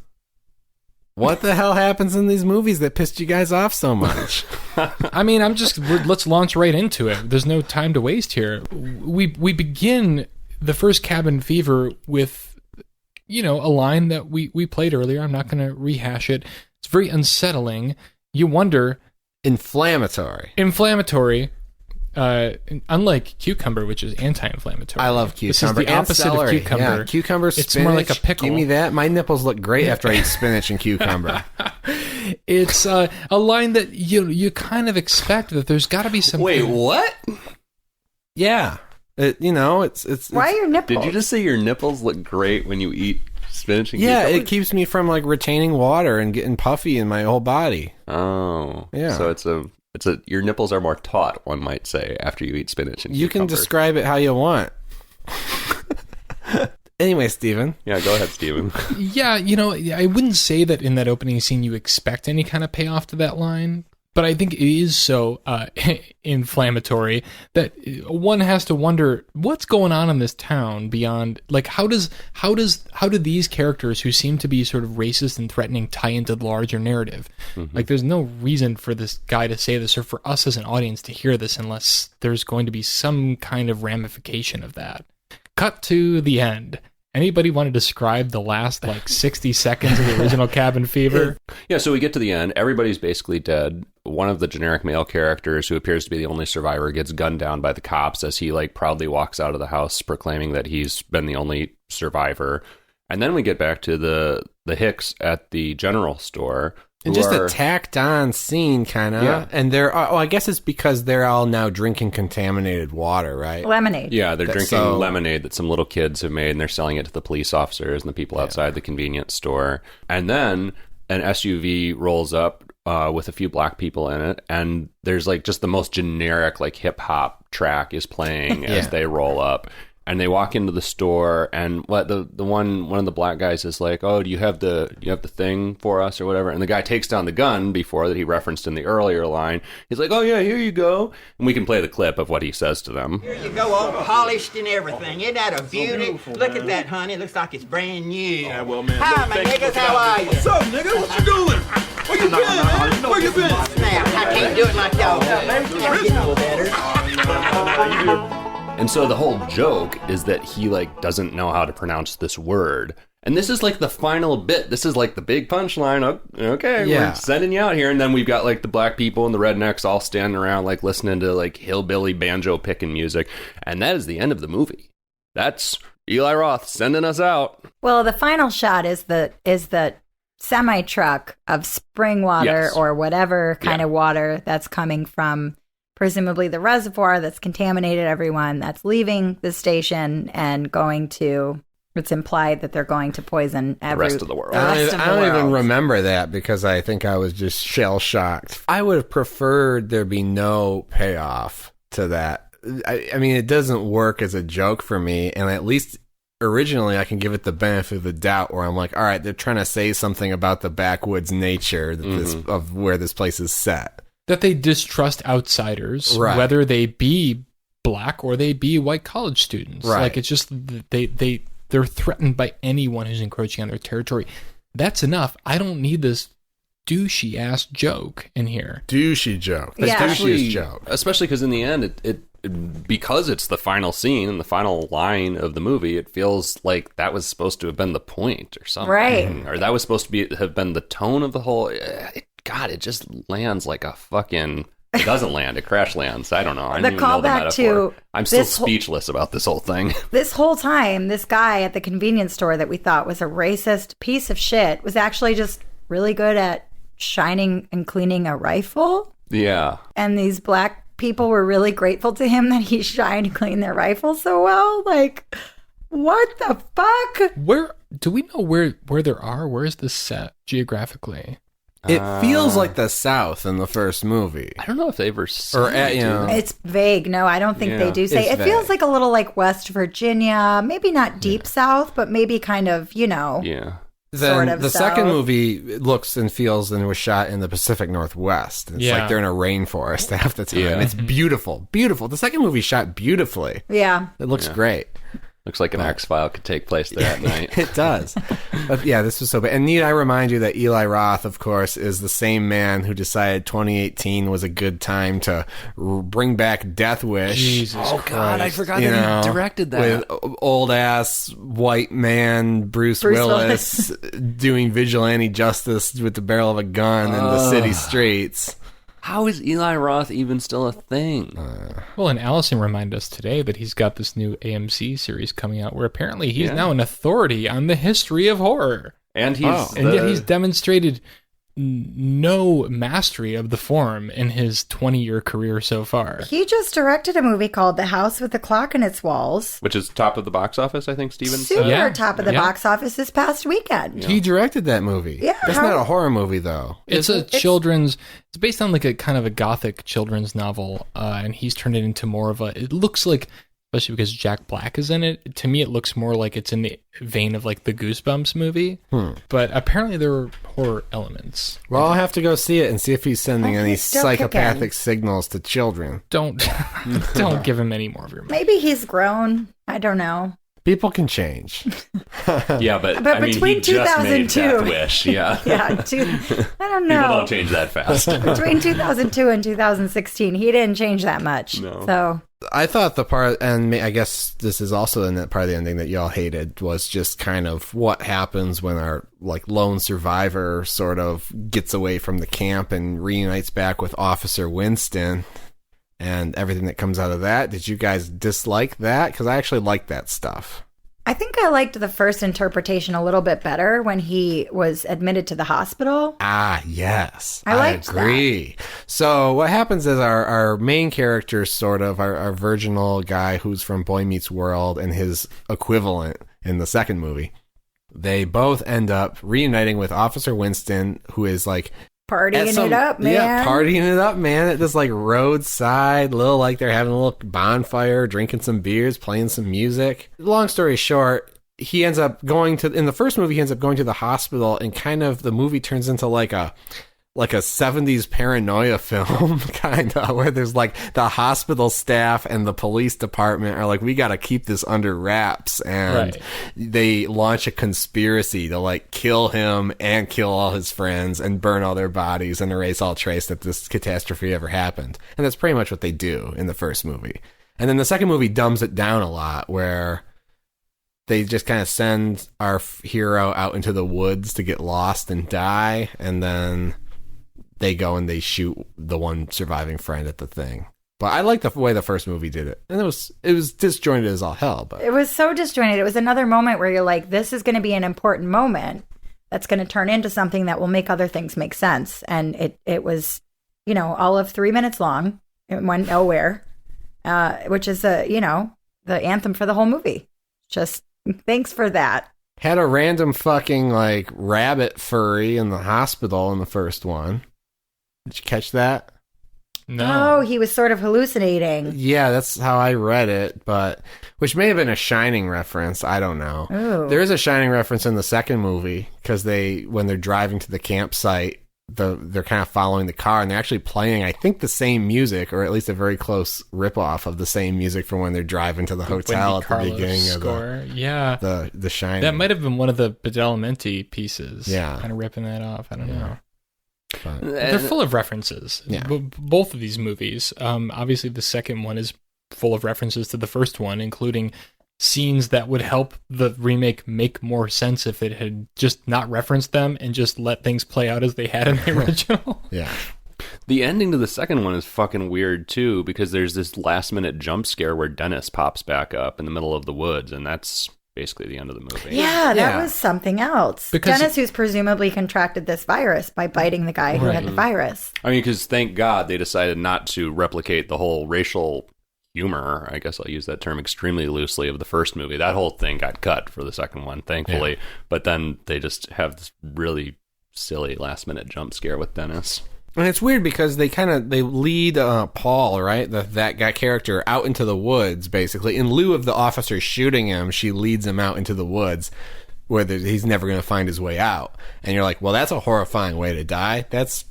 What the hell happens in these movies that pissed you guys off so much? I mean, let's launch right into it. There's no time to waste here. We begin the first cabin fever with, a line that we played earlier. I'm not going to rehash it. It's very unsettling. You wonder. Inflammatory. Unlike cucumber, which is anti-inflammatory. I love cucumber. This is the and opposite celery. of cucumber. Yeah, cucumber, spinach. It's more like a pickle. Give me that. My nipples look great after I eat spinach and cucumber. It's a line that you kind of expect that there's got to be some. Wait, what? Yeah, it's. Why are your nipples? Did you just say your nipples look great when you eat spinach and Yeah, cucumber? it keeps me from like retaining water and getting puffy in my whole body. Oh, yeah. So your nipples are more taut, one might say, after you eat spinach and You cucumber. can describe it how you want. Anyway, Steven. Yeah, go ahead, Steven. Yeah, I wouldn't say that in that opening scene you expect any kind of payoff to that line, but I think it is so inflammatory that one has to wonder what's going on in this town beyond, like, how do these characters who seem to be sort of racist and threatening tie into the larger narrative? Mm-hmm. Like, there's no reason for this guy to say this or for us as an audience to hear this unless there's going to be some kind of ramification of that. Cut to the end. Anybody want to describe the last, 60 seconds of the original Cabin Fever? Yeah, so we get to the end. Everybody's basically dead. One of the generic male characters, who appears to be the only survivor, gets gunned down by the cops as he, proudly walks out of the house proclaiming that he's been the only survivor. And then we get back to the Hicks at the general store. And just a tacked on scene, kind of. Yeah. And I guess it's because they're all now drinking contaminated water, right? Lemonade. Yeah, they're drinking lemonade that some little kids have made, and they're selling it to the police officers and the people outside the convenience store. And then an SUV rolls up with a few black people in it, and there's just the most generic hip hop track is playing as they roll up. And they walk into the store, and one of the black guys is like, "Oh, do you have the thing for us or whatever?" And the guy takes down the gun before that he referenced in the earlier line. He's like, "Oh yeah, here you go." And we can play the clip of what he says to them. Here you go, all polished and everything. Isn't that a beauty? Look at that, honey. It looks like it's brand new. Yeah, well, man. Hi, my niggas. How are you? What's up, nigga? What you doing? Where you been, man? Where you been? Snap. I can't do it like y'all. Never get no better. And so the whole joke is that he doesn't know how to pronounce this word. And this is the final bit. This is the big punchline. Okay, we're sending you out here. And then we've got the black people and the rednecks all standing around listening to hillbilly banjo picking music. And that is the end of the movie. That's Eli Roth sending us out. Well, the final shot is the semi truck of spring water or whatever kind of water that's coming from presumably the reservoir that's contaminated everyone, that's leaving the station and going to, it's implied that they're going to poison the rest of the world. I don't even remember that because I think I was just shell-shocked. I would have preferred there be no payoff to that. I mean, it doesn't work as a joke for me, and at least originally I can give it the benefit of the doubt where I'm like, all right, they're trying to say something about the backwoods nature that of where this place is set. That they distrust outsiders, right, whether they be black or they be white college students. Right. It's just they're threatened by anyone who's encroaching on their territory. That's enough. I don't need this douchey ass joke in here. Douchey joke. Yeah. Douchiest joke. Especially because in the end, it because it's the final scene and the final line of the movie, it feels like that was supposed to have been the point or something, right? Or that was supposed to have been the tone of the whole. God, it just lands like a fucking. It doesn't land. It crash lands. I don't know. I The don't even know the callback metaphor. to I'm still speechless about this whole thing. This whole time, this guy at the convenience store that we thought was a racist piece of shit was actually just really good at shining and cleaning a rifle. Yeah. And these black people were really grateful to him that he shined and cleaned their rifle so well. Like, what the fuck? Where do we know where there are? Where is this set geographically? It feels like the South in the first movie. I don't know if they ever It's vague. No, I don't think they do say. It feels like a little like West Virginia, maybe not deep South, but maybe kind of, Yeah. Then sort of the South. second movie looks and feels and was shot in the Pacific Northwest. It's like they're in a rainforest half the time. Yeah. It's beautiful. Beautiful. The second movie shot beautifully. Yeah. It looks great. Looks like an X-File could take place there at night. It does. But yeah, this was so bad. And need I remind you that Eli Roth, of course, is the same man who decided 2018 was a good time to bring back Death Wish. Jesus Oh, God, I Christ. forgot that he directed that. With old-ass white man Bruce Willis doing vigilante justice with the barrel of a gun in the city streets. How is Eli Roth even still a thing? Well, and Allison reminded us today that he's got this new AMC series coming out where apparently he's now an authority on the history of horror. And he's and yet he's demonstrated no mastery of the form in his 20-year career so far. He just directed a movie called The House with the Clock in Its Walls. Which is top of the box office, I think Steven said. Super top of the box office this past weekend. He directed that movie. Yeah, That's not a horror movie, though. It's children's... It's based on like a kind of a gothic children's novel, and he's turned it into more of a... It looks like, especially because Jack Black is in it, to me it looks more like it's in the vein of like the Goosebumps movie. But apparently there are horror elements. Well, I'll have to go see it and see if he's sending any he's still psychopathic kicking. signals to children. Don't give him any more of your money. Maybe he's grown. I don't know. People can change. Yeah, but But I mean, between he just made 2002 Death Wish. Yeah. Yeah, I don't know. People don't change that fast. Between 2002 and 2016, he didn't change that much. No. So I thought the part, and I guess this is also in that part of the ending that y'all hated, was just kind of what happens when our like lone survivor sort of gets away from the camp and reunites back with Officer Winston and everything that comes out of that. Did you guys dislike that? Because I actually liked that stuff. I think I liked the first interpretation a little bit better when he was admitted to the hospital. Ah, yes. I liked agree. So what happens is our main character, sort of, our virginal guy who's from Boy Meets World and his equivalent in the second movie, they both end up reuniting with Officer Winston, who is like... Partying it up, man. Yeah, partying it up, man. At this like roadside, little like they're having a little bonfire, drinking some beers, playing some music. Long story short, he ends up going to, in the first movie, he ends up going to the hospital, and kind of the movie turns into like a 70s paranoia film, kind of, where there's like the hospital staff and the police department are like, we got to keep this under wraps. And they launch a conspiracy to like kill him and kill all his friends and burn all their bodies and erase all trace that this catastrophe ever happened. And that's pretty much what they do in the first movie. And then the second movie dumbs it down a lot, where they just kind of send our hero out into the woods to get lost and die. And then they go and they shoot the one surviving friend at the thing. But I like the way the first movie did it. And it was disjointed as all hell. But it was so disjointed. It was another moment where you're like, this is going to be an important moment that's going to turn into something that will make other things make sense. And it was, all of 3 minutes long. It went nowhere, which is, the anthem for the whole movie. Just thanks for that. Had a random fucking like rabbit furry in the hospital in the first one. Did you catch that? No. Oh, he was sort of hallucinating. Yeah, that's how I read it, which may have been a Shining reference. I don't know. Ooh. There is a Shining reference in the second movie, because when they're driving to the campsite, they're kind of following the car, and they're actually playing, I think, the same music, or at least a very close ripoff of the same music from when they're driving to the hotel at the beginning score. of yeah, the Shining. That might have been one of the Badalamenti pieces. Yeah, kind of ripping that off. I don't know. But they're full of references. Yeah. Both of these movies. Obviously, the second one is full of references to the first one, including scenes that would help the remake make more sense if it had just not referenced them and just let things play out as they had in the original. Yeah. The ending to the second one is fucking weird, too, because there's this last-minute jump scare where Dennis pops back up in the middle of the woods, and that's basically the end of the movie. Yeah, that was something else. Because Dennis, who's presumably contracted this virus by biting the guy who had the virus. I mean, because thank God they decided not to replicate the whole racial humor, I guess I'll use that term extremely loosely, of the first movie. That whole thing got cut for the second one, thankfully. Yeah. But then they just have this really silly last-minute jump scare with Dennis. And it's weird because they lead Paul, right, that guy character, out into the woods, basically. In lieu of the officer shooting him, she leads him out into the woods where he's never going to find his way out. And you're like, well, that's a horrifying way to die. That's,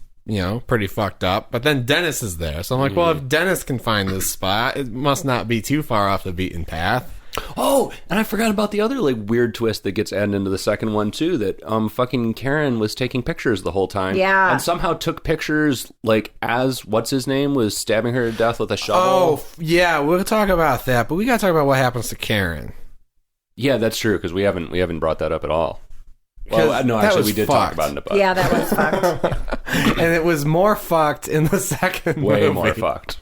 pretty fucked up. But then Dennis is there. So I'm like, well, if Dennis can find this spot, it must not be too far off the beaten path. Oh, and I forgot about the other weird twist that gets added into the second one too, that fucking Karen was taking pictures the whole time. Yeah. And somehow took pictures as what's his name was stabbing her to death with a shovel. Oh, yeah, we'll talk about that, but we got to talk about what happens to Karen. Yeah, that's true, because we haven't brought that up at all. Well, no, actually, we did talk about it in the book. Yeah, that was fucked. And it was more fucked in the second movie. Way more fucked.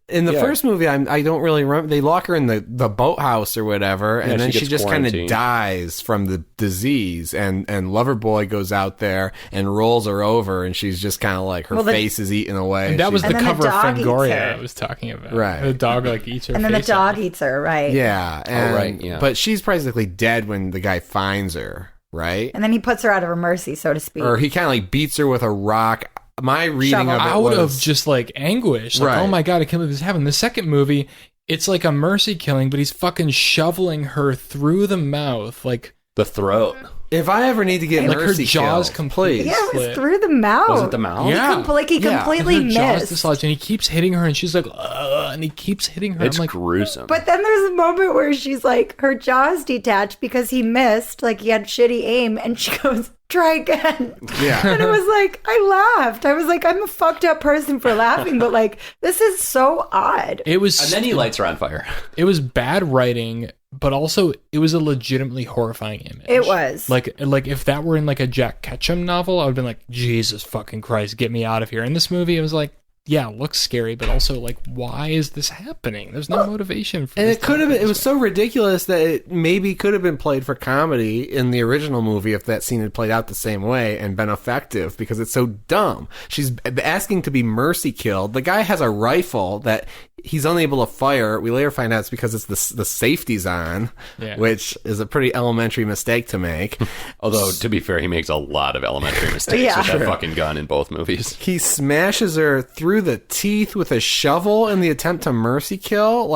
In the first movie, I don't really remember. They lock her in the boathouse or whatever, and then she just kind of dies from the disease, and Loverboy goes out there and rolls her over, and she's just kind of like, her face is eaten away. And that was the cover of Fangoria I was talking about. Right. The dog eats her and then face the dog off. eats her, right. Yeah. And, right, yeah. But she's basically dead when the guy finds her. Right? And then he puts her out of her mercy, so to speak. Or he kind of beats her with a rock. My reading of it out was... of just anguish. Like, oh my God, I can't believe this happened. The second movie, it's like a mercy killing, but he's fucking shoveling her through the mouth. The throat. If I ever need to get mercy her jaws killed, completely Yeah, it was through the mouth. Was it the mouth? Yeah. He completely her jaws missed. dislodged, and he keeps hitting her, and she's like, ugh, and he keeps hitting her. It's I'm like, gruesome. But then there's a moment where she's like, her jaws detached because he missed, he had shitty aim, and she goes, try again. Yeah. And it was like, I laughed. I was like, I'm a fucked up person for laughing, but this is so odd. It was, and then he lights her on fire. It was bad writing, but also it was a legitimately horrifying image. It was. Like if that were in a Jack Ketchum novel, I would have been like, Jesus fucking Christ, get me out of here. In this movie, it was like, yeah, it looks scary, but also why is this happening? There's no motivation for and this. it could have been, it was so ridiculous that it maybe could have been played for comedy in the original movie if that scene had played out the same way and been effective, because it's so dumb. She's asking to be mercy killed. The guy has a rifle that he's unable to fire. We later find out it's because it's the safety's on, which is a pretty elementary mistake to make. Although, to be fair, he makes a lot of elementary mistakes with that fucking gun in both movies. He smashes her through the teeth with a shovel in the attempt to mercy kill.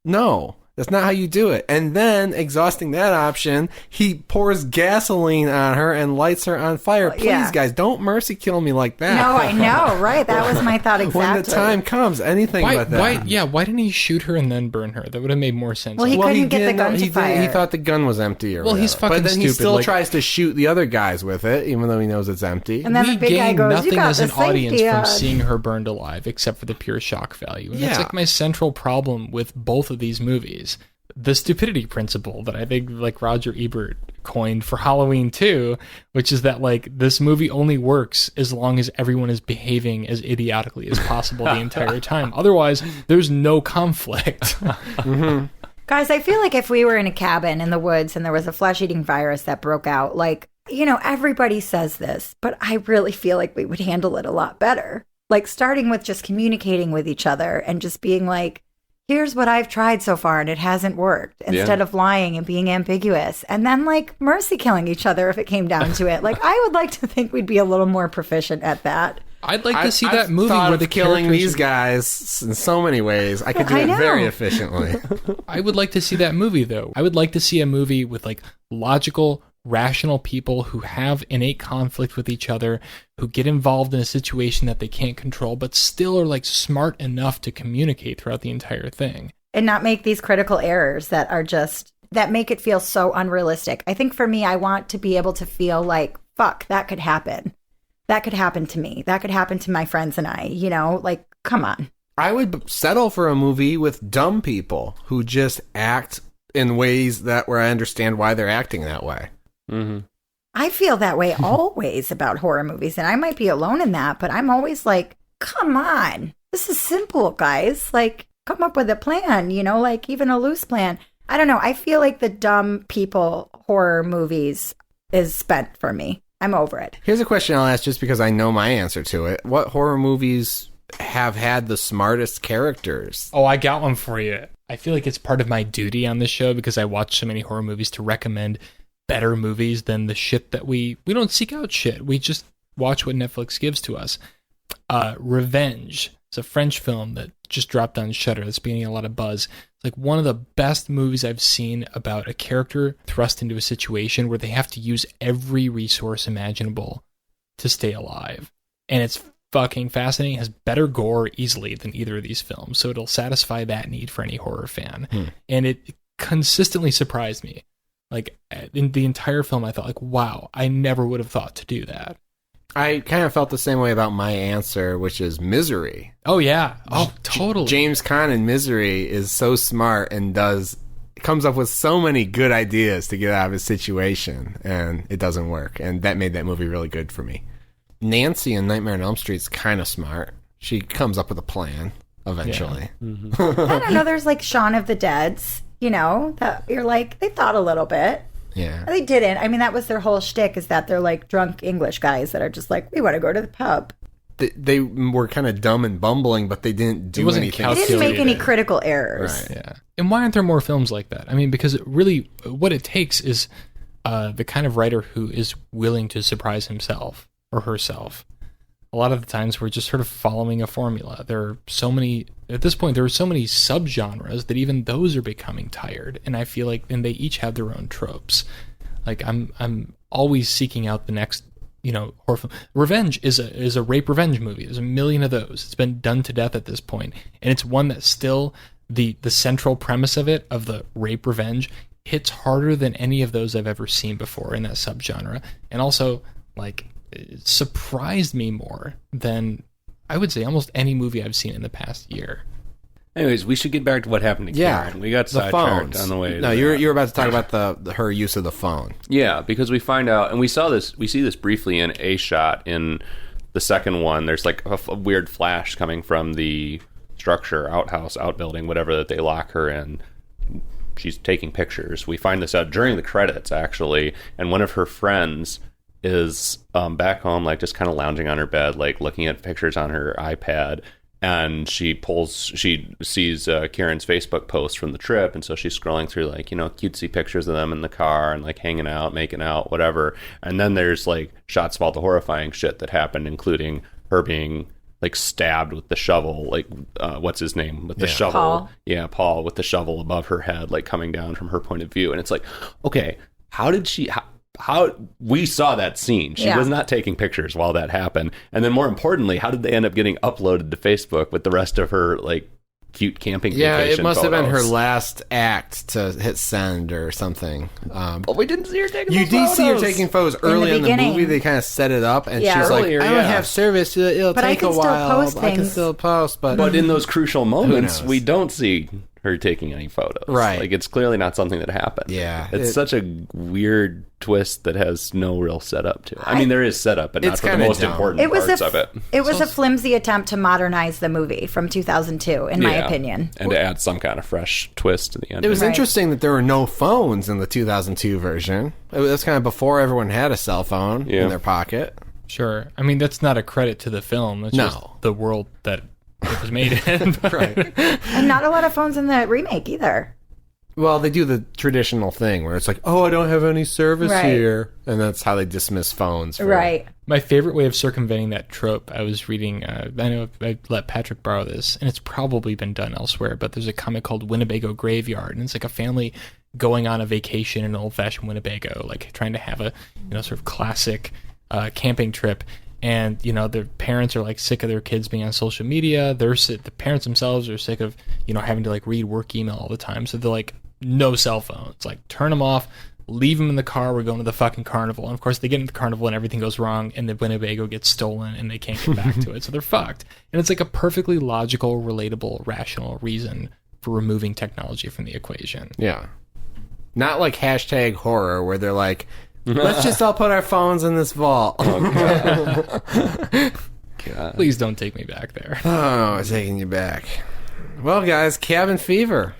No, that's not how you do it. And then, exhausting that option, he pours gasoline on her and lights her on fire. Please, guys, don't mercy kill me like that. No, I know, right? That was my thought exactly. When the time comes, anything but that. Why didn't he shoot her and then burn her? That would have made more sense. Well, he couldn't get the gun to fire. He thought the gun was empty or whatever. He's fucking But then stupid. he still tries to shoot the other guys with it, even though he knows it's empty. And then the big guy goes, nothing you got as the an audience safety from on. seeing her burned alive, except for the pure shock value. And that's Yeah. my central problem with both of these movies. The stupidity principle that I think Roger Ebert coined for Halloween 2, which is that this movie only works as long as everyone is behaving as idiotically as possible the entire time. Otherwise, there's no conflict. Mm-hmm. Guys, I feel like if we were in a cabin in the woods and there was a flesh-eating virus that broke out, everybody says this, but I really feel like we would handle it a lot better. Starting with just communicating with each other and just being like, here's what I've tried so far and it hasn't worked, instead of lying and being ambiguous. And then mercy killing each other if it came down to it. I would like to think we'd be a little more proficient at that. I'd like to see that movie where the killing these guys in so many ways. I could do it very efficiently. I would like to see that movie, though. I would like to see a movie with logical, rational people who have innate conflict with each other, who get involved in a situation that they can't control, but still are smart enough to communicate throughout the entire thing. And not make these critical errors that are that make it feel so unrealistic. I think for me, I want to be able to feel fuck, that could happen. That could happen to me. That could happen to my friends and I, come on. I would settle for a movie with dumb people who just act in ways where I understand why they're acting that way. Mm-hmm. I feel that way always about horror movies, and I might be alone in that, but I'm always come on. This is simple, guys. Come up with a plan, even a loose plan. I don't know. I feel like the dumb people horror movies is spent for me. I'm over it. Here's a question I'll ask just because I know my answer to it. What horror movies have had the smartest characters? Oh, I got one for you. I feel like it's part of my duty on this show because I watch so many horror movies to recommend better movies than the shit that we don't seek out shit. We just watch what Netflix gives to us. Revenge. It's a French film that just dropped on Shudder that's been getting a lot of buzz. It's like one of the best movies I've seen about a character thrust into a situation where they have to use every resource imaginable to stay alive. And it's fucking fascinating. It has better gore easily than either of these films. So it'll satisfy that need for any horror fan. And it consistently surprised me. Like in the entire film, I thought like, wow, I never would have thought to do that. I kind of felt the same way about my answer, which is Misery. Oh, yeah. Oh, totally. James Caan in Misery is so smart and comes up with so many good ideas to get out of his situation, and it doesn't work. And that made that movie really good for me. Nancy in Nightmare on Elm Street is kind of smart. She comes up with a plan eventually. I don't know. There's like Shaun of the Dead's, that you're like, they thought a little bit. Yeah. They didn't. I mean, that was their whole shtick, is that they're like drunk English guys that are just like, we want to go to the pub. They were kind of dumb and bumbling, but they didn't do anything. They didn't make any critical errors. Right. Yeah. And why aren't there more films like that? I mean, because it really, what it takes is the kind of writer who is willing to surprise himself or herself. A lot of the times we're just sort of following a formula. There are so many, at this point, there are so many subgenres that even those are becoming tired. And I feel like, and they each have their own tropes. Like I'm always seeking out the next, horror film. Revenge is a rape revenge movie. There's a million of those. It's been done to death at this point. And it's one that still, the central premise of it, of the rape revenge, hits harder than any of those I've ever seen before in that subgenre. And also, like, it surprised me more than, I would say, almost any movie I've seen in the past year. Anyways, we should get back to what happened to Karen. We got sidetracked on the way. No, you're about to talk about her use of the phone. Yeah, because we find out, and we see this briefly in a shot in the second one. There's like a weird flash coming from the structure, outbuilding, whatever that they lock her in. She's taking pictures. We find this out during the credits, actually, and one of her friends is back home, like just kind of lounging on her bed, like looking at pictures on her iPad, and she sees Karen's Facebook post from the trip, and so she's scrolling through like, cutesy pictures of them in the car and like hanging out, making out, whatever. And then there's like shots of all the horrifying shit that happened, including her being like stabbed with the shovel, like what's his name, with the shovel. Paul. Yeah, Paul, with the shovel above her head, like coming down from her point of view. And it's like, okay, how did she how we saw that scene? She was not taking pictures while that happened. And then more importantly, how did they end up getting uploaded to Facebook with the rest of her like cute camping vacation it must photos? have been her last act to hit send or something. We didn't see her taking You those did see her photos. taking photos early in the movie. They kind of set it up, and she's earlier, like, I don't have service. It'll But I take a can still while. post I can things. still post, But in those crucial moments, knows? we don't see her taking any photos. Right. Like, it's clearly not something that happened. Yeah. It's such a weird twist that has no real setup to it. I mean, there is setup, but not It's for the kinda most dumb. important parts of it. It was a flimsy attempt to modernize the movie from 2002, in my opinion. And to add some kind of fresh twist to the end. It was interesting that there were no phones in the 2002 version. That's kind of before everyone had a cell phone in their pocket. Sure. I mean, that's not a credit to the film. That's just the world that it was made in. Right. And not a lot of phones in the remake either. Well, they do the traditional thing where it's like, oh, I don't have any service here. And that's how they dismiss phones. Right. My favorite way of circumventing that trope, I was reading, I know I let Patrick borrow this, and it's probably been done elsewhere, but there's a comic called Winnebago Graveyard, and it's like a family going on a vacation in old-fashioned Winnebago, like trying to have a sort of classic camping trip. And their parents are like sick of their kids being on social media. The parents themselves are sick of having to like read work email all the time. So they're like, no cell phones. Like, turn them off. Leave them in the car. We're going to the fucking carnival. And of course, they get into the carnival and everything goes wrong, and the Winnebago gets stolen, and they can't get back to it. So they're fucked. And it's like a perfectly logical, relatable, rational reason for removing technology from the equation. Yeah. Not like hashtag horror where they're like, let's just all put our phones in this vault. Oh, God. Please don't take me back there. Oh, I'm taking you back. Well, guys, Cabin Fever.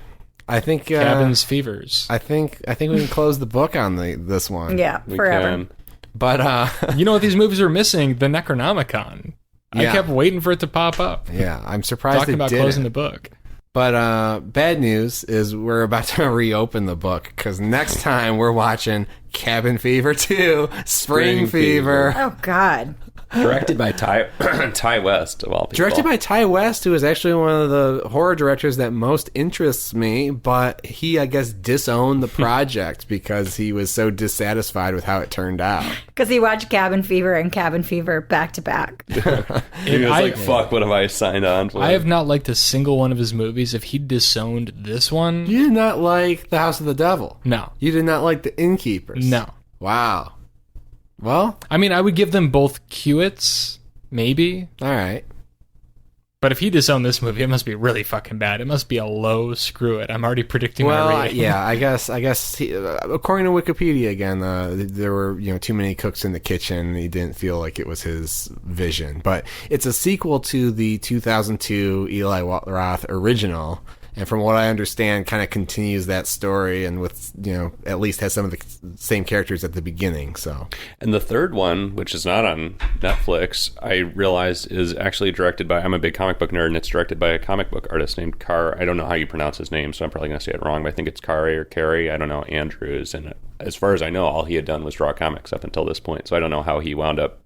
I think Cabin's Fevers. I think we can close the book on this one. Yeah, forever. But you know what these movies are missing? The Necronomicon. Yeah. I kept waiting for it to pop up. Yeah, I'm surprised Talking about didn't. closing the book. But bad news is we're about to reopen the book because next time we're watching Cabin Fever 2, Spring Fever. Oh, God. Directed by Ty West, of all people. Directed by Ty West, who is actually one of the horror directors that most interests me, but he, I guess, disowned the project because he was so dissatisfied with how it turned out. Because he watched Cabin Fever and Cabin Fever back to back. He was like, fuck, what have I signed on for? I have not liked a single one of his movies. If he disowned this one... You did not like The House of the Devil? No. You did not like The Innkeepers? No. Wow. Well, I mean, I would give them both Qits, maybe. All right. But if he disowned this movie, it must be really fucking bad. It must be a low screw it. I'm already predicting my rating. Yeah, I guess according to Wikipedia again, there were too many cooks in the kitchen. He didn't feel like it was his vision. But it's a sequel to the 2002 Eli Roth original. And from what I understand, kind of continues that story, and with at least has some of the same characters at the beginning. So, and the third one, which is not on Netflix, I realized is actually directed by. I'm a big comic book nerd, and it's directed by a comic book artist named I don't know how you pronounce his name, so I'm probably going to say it wrong. But I think it's Carey. I don't know. Andrews, and as far as I know, all he had done was draw comics up until this point. So I don't know how he wound up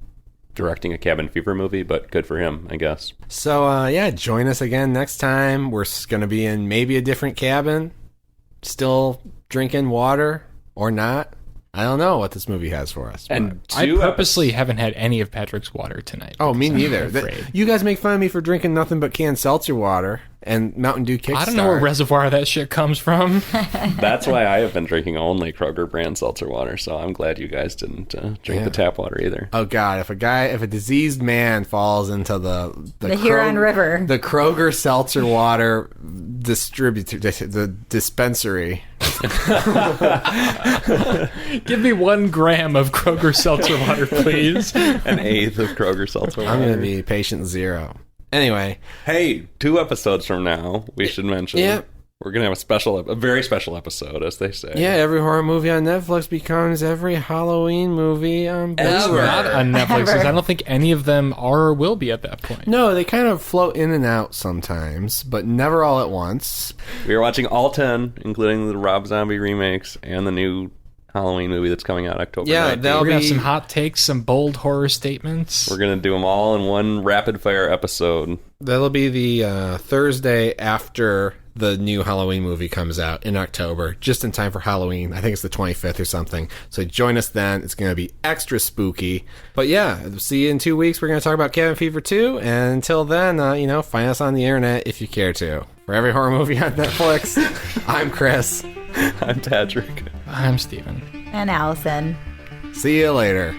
directing a Cabin Fever movie, but good for him, I guess. So, join us again next time. We're going to be in maybe a different cabin, still drinking water or not. I don't know what this movie has for us. And I purposely haven't had any of Patrick's water tonight. Oh, me neither. You guys make fun of me for drinking nothing but canned seltzer water and Mountain Dew Kickstart. I don't know what reservoir that shit comes from. That's why I have been drinking only Kroger brand seltzer water, so I'm glad you guys didn't drink the tap water either. Oh, God. If a diseased man falls into the Huron River, the Kroger seltzer water distributor, the dispensary... Give me 1 gram of Kroger seltzer water, please. An eighth of Kroger seltzer water. I'm going to be patient 0. Anyway. Hey, 2 episodes from now, we should mention. Yep. We're going to have a very special episode, as they say. Yeah, every horror movie on Netflix becomes every Halloween movie on Blu-ray. Not on Netflix, because I don't think any of them are or will be at that point. No, they kind of float in and out sometimes, but never all at once. We are watching all 10, including the Rob Zombie remakes and the new Halloween movie that's coming out October 19th. We're going to have some hot takes, some bold horror statements. We're going to do them all in one rapid-fire episode. That'll be the Thursday after the new Halloween movie comes out in October, just in time for Halloween. I think it's the 25th or something. So join us then. It's going to be extra spooky. But yeah, see you in 2 weeks. We're going to talk about Cabin Fever 2. And until then, find us on the internet if you care to. For every horror movie on Netflix, I'm Chris. I'm Patrick. I'm Steven. And Allison. See you later.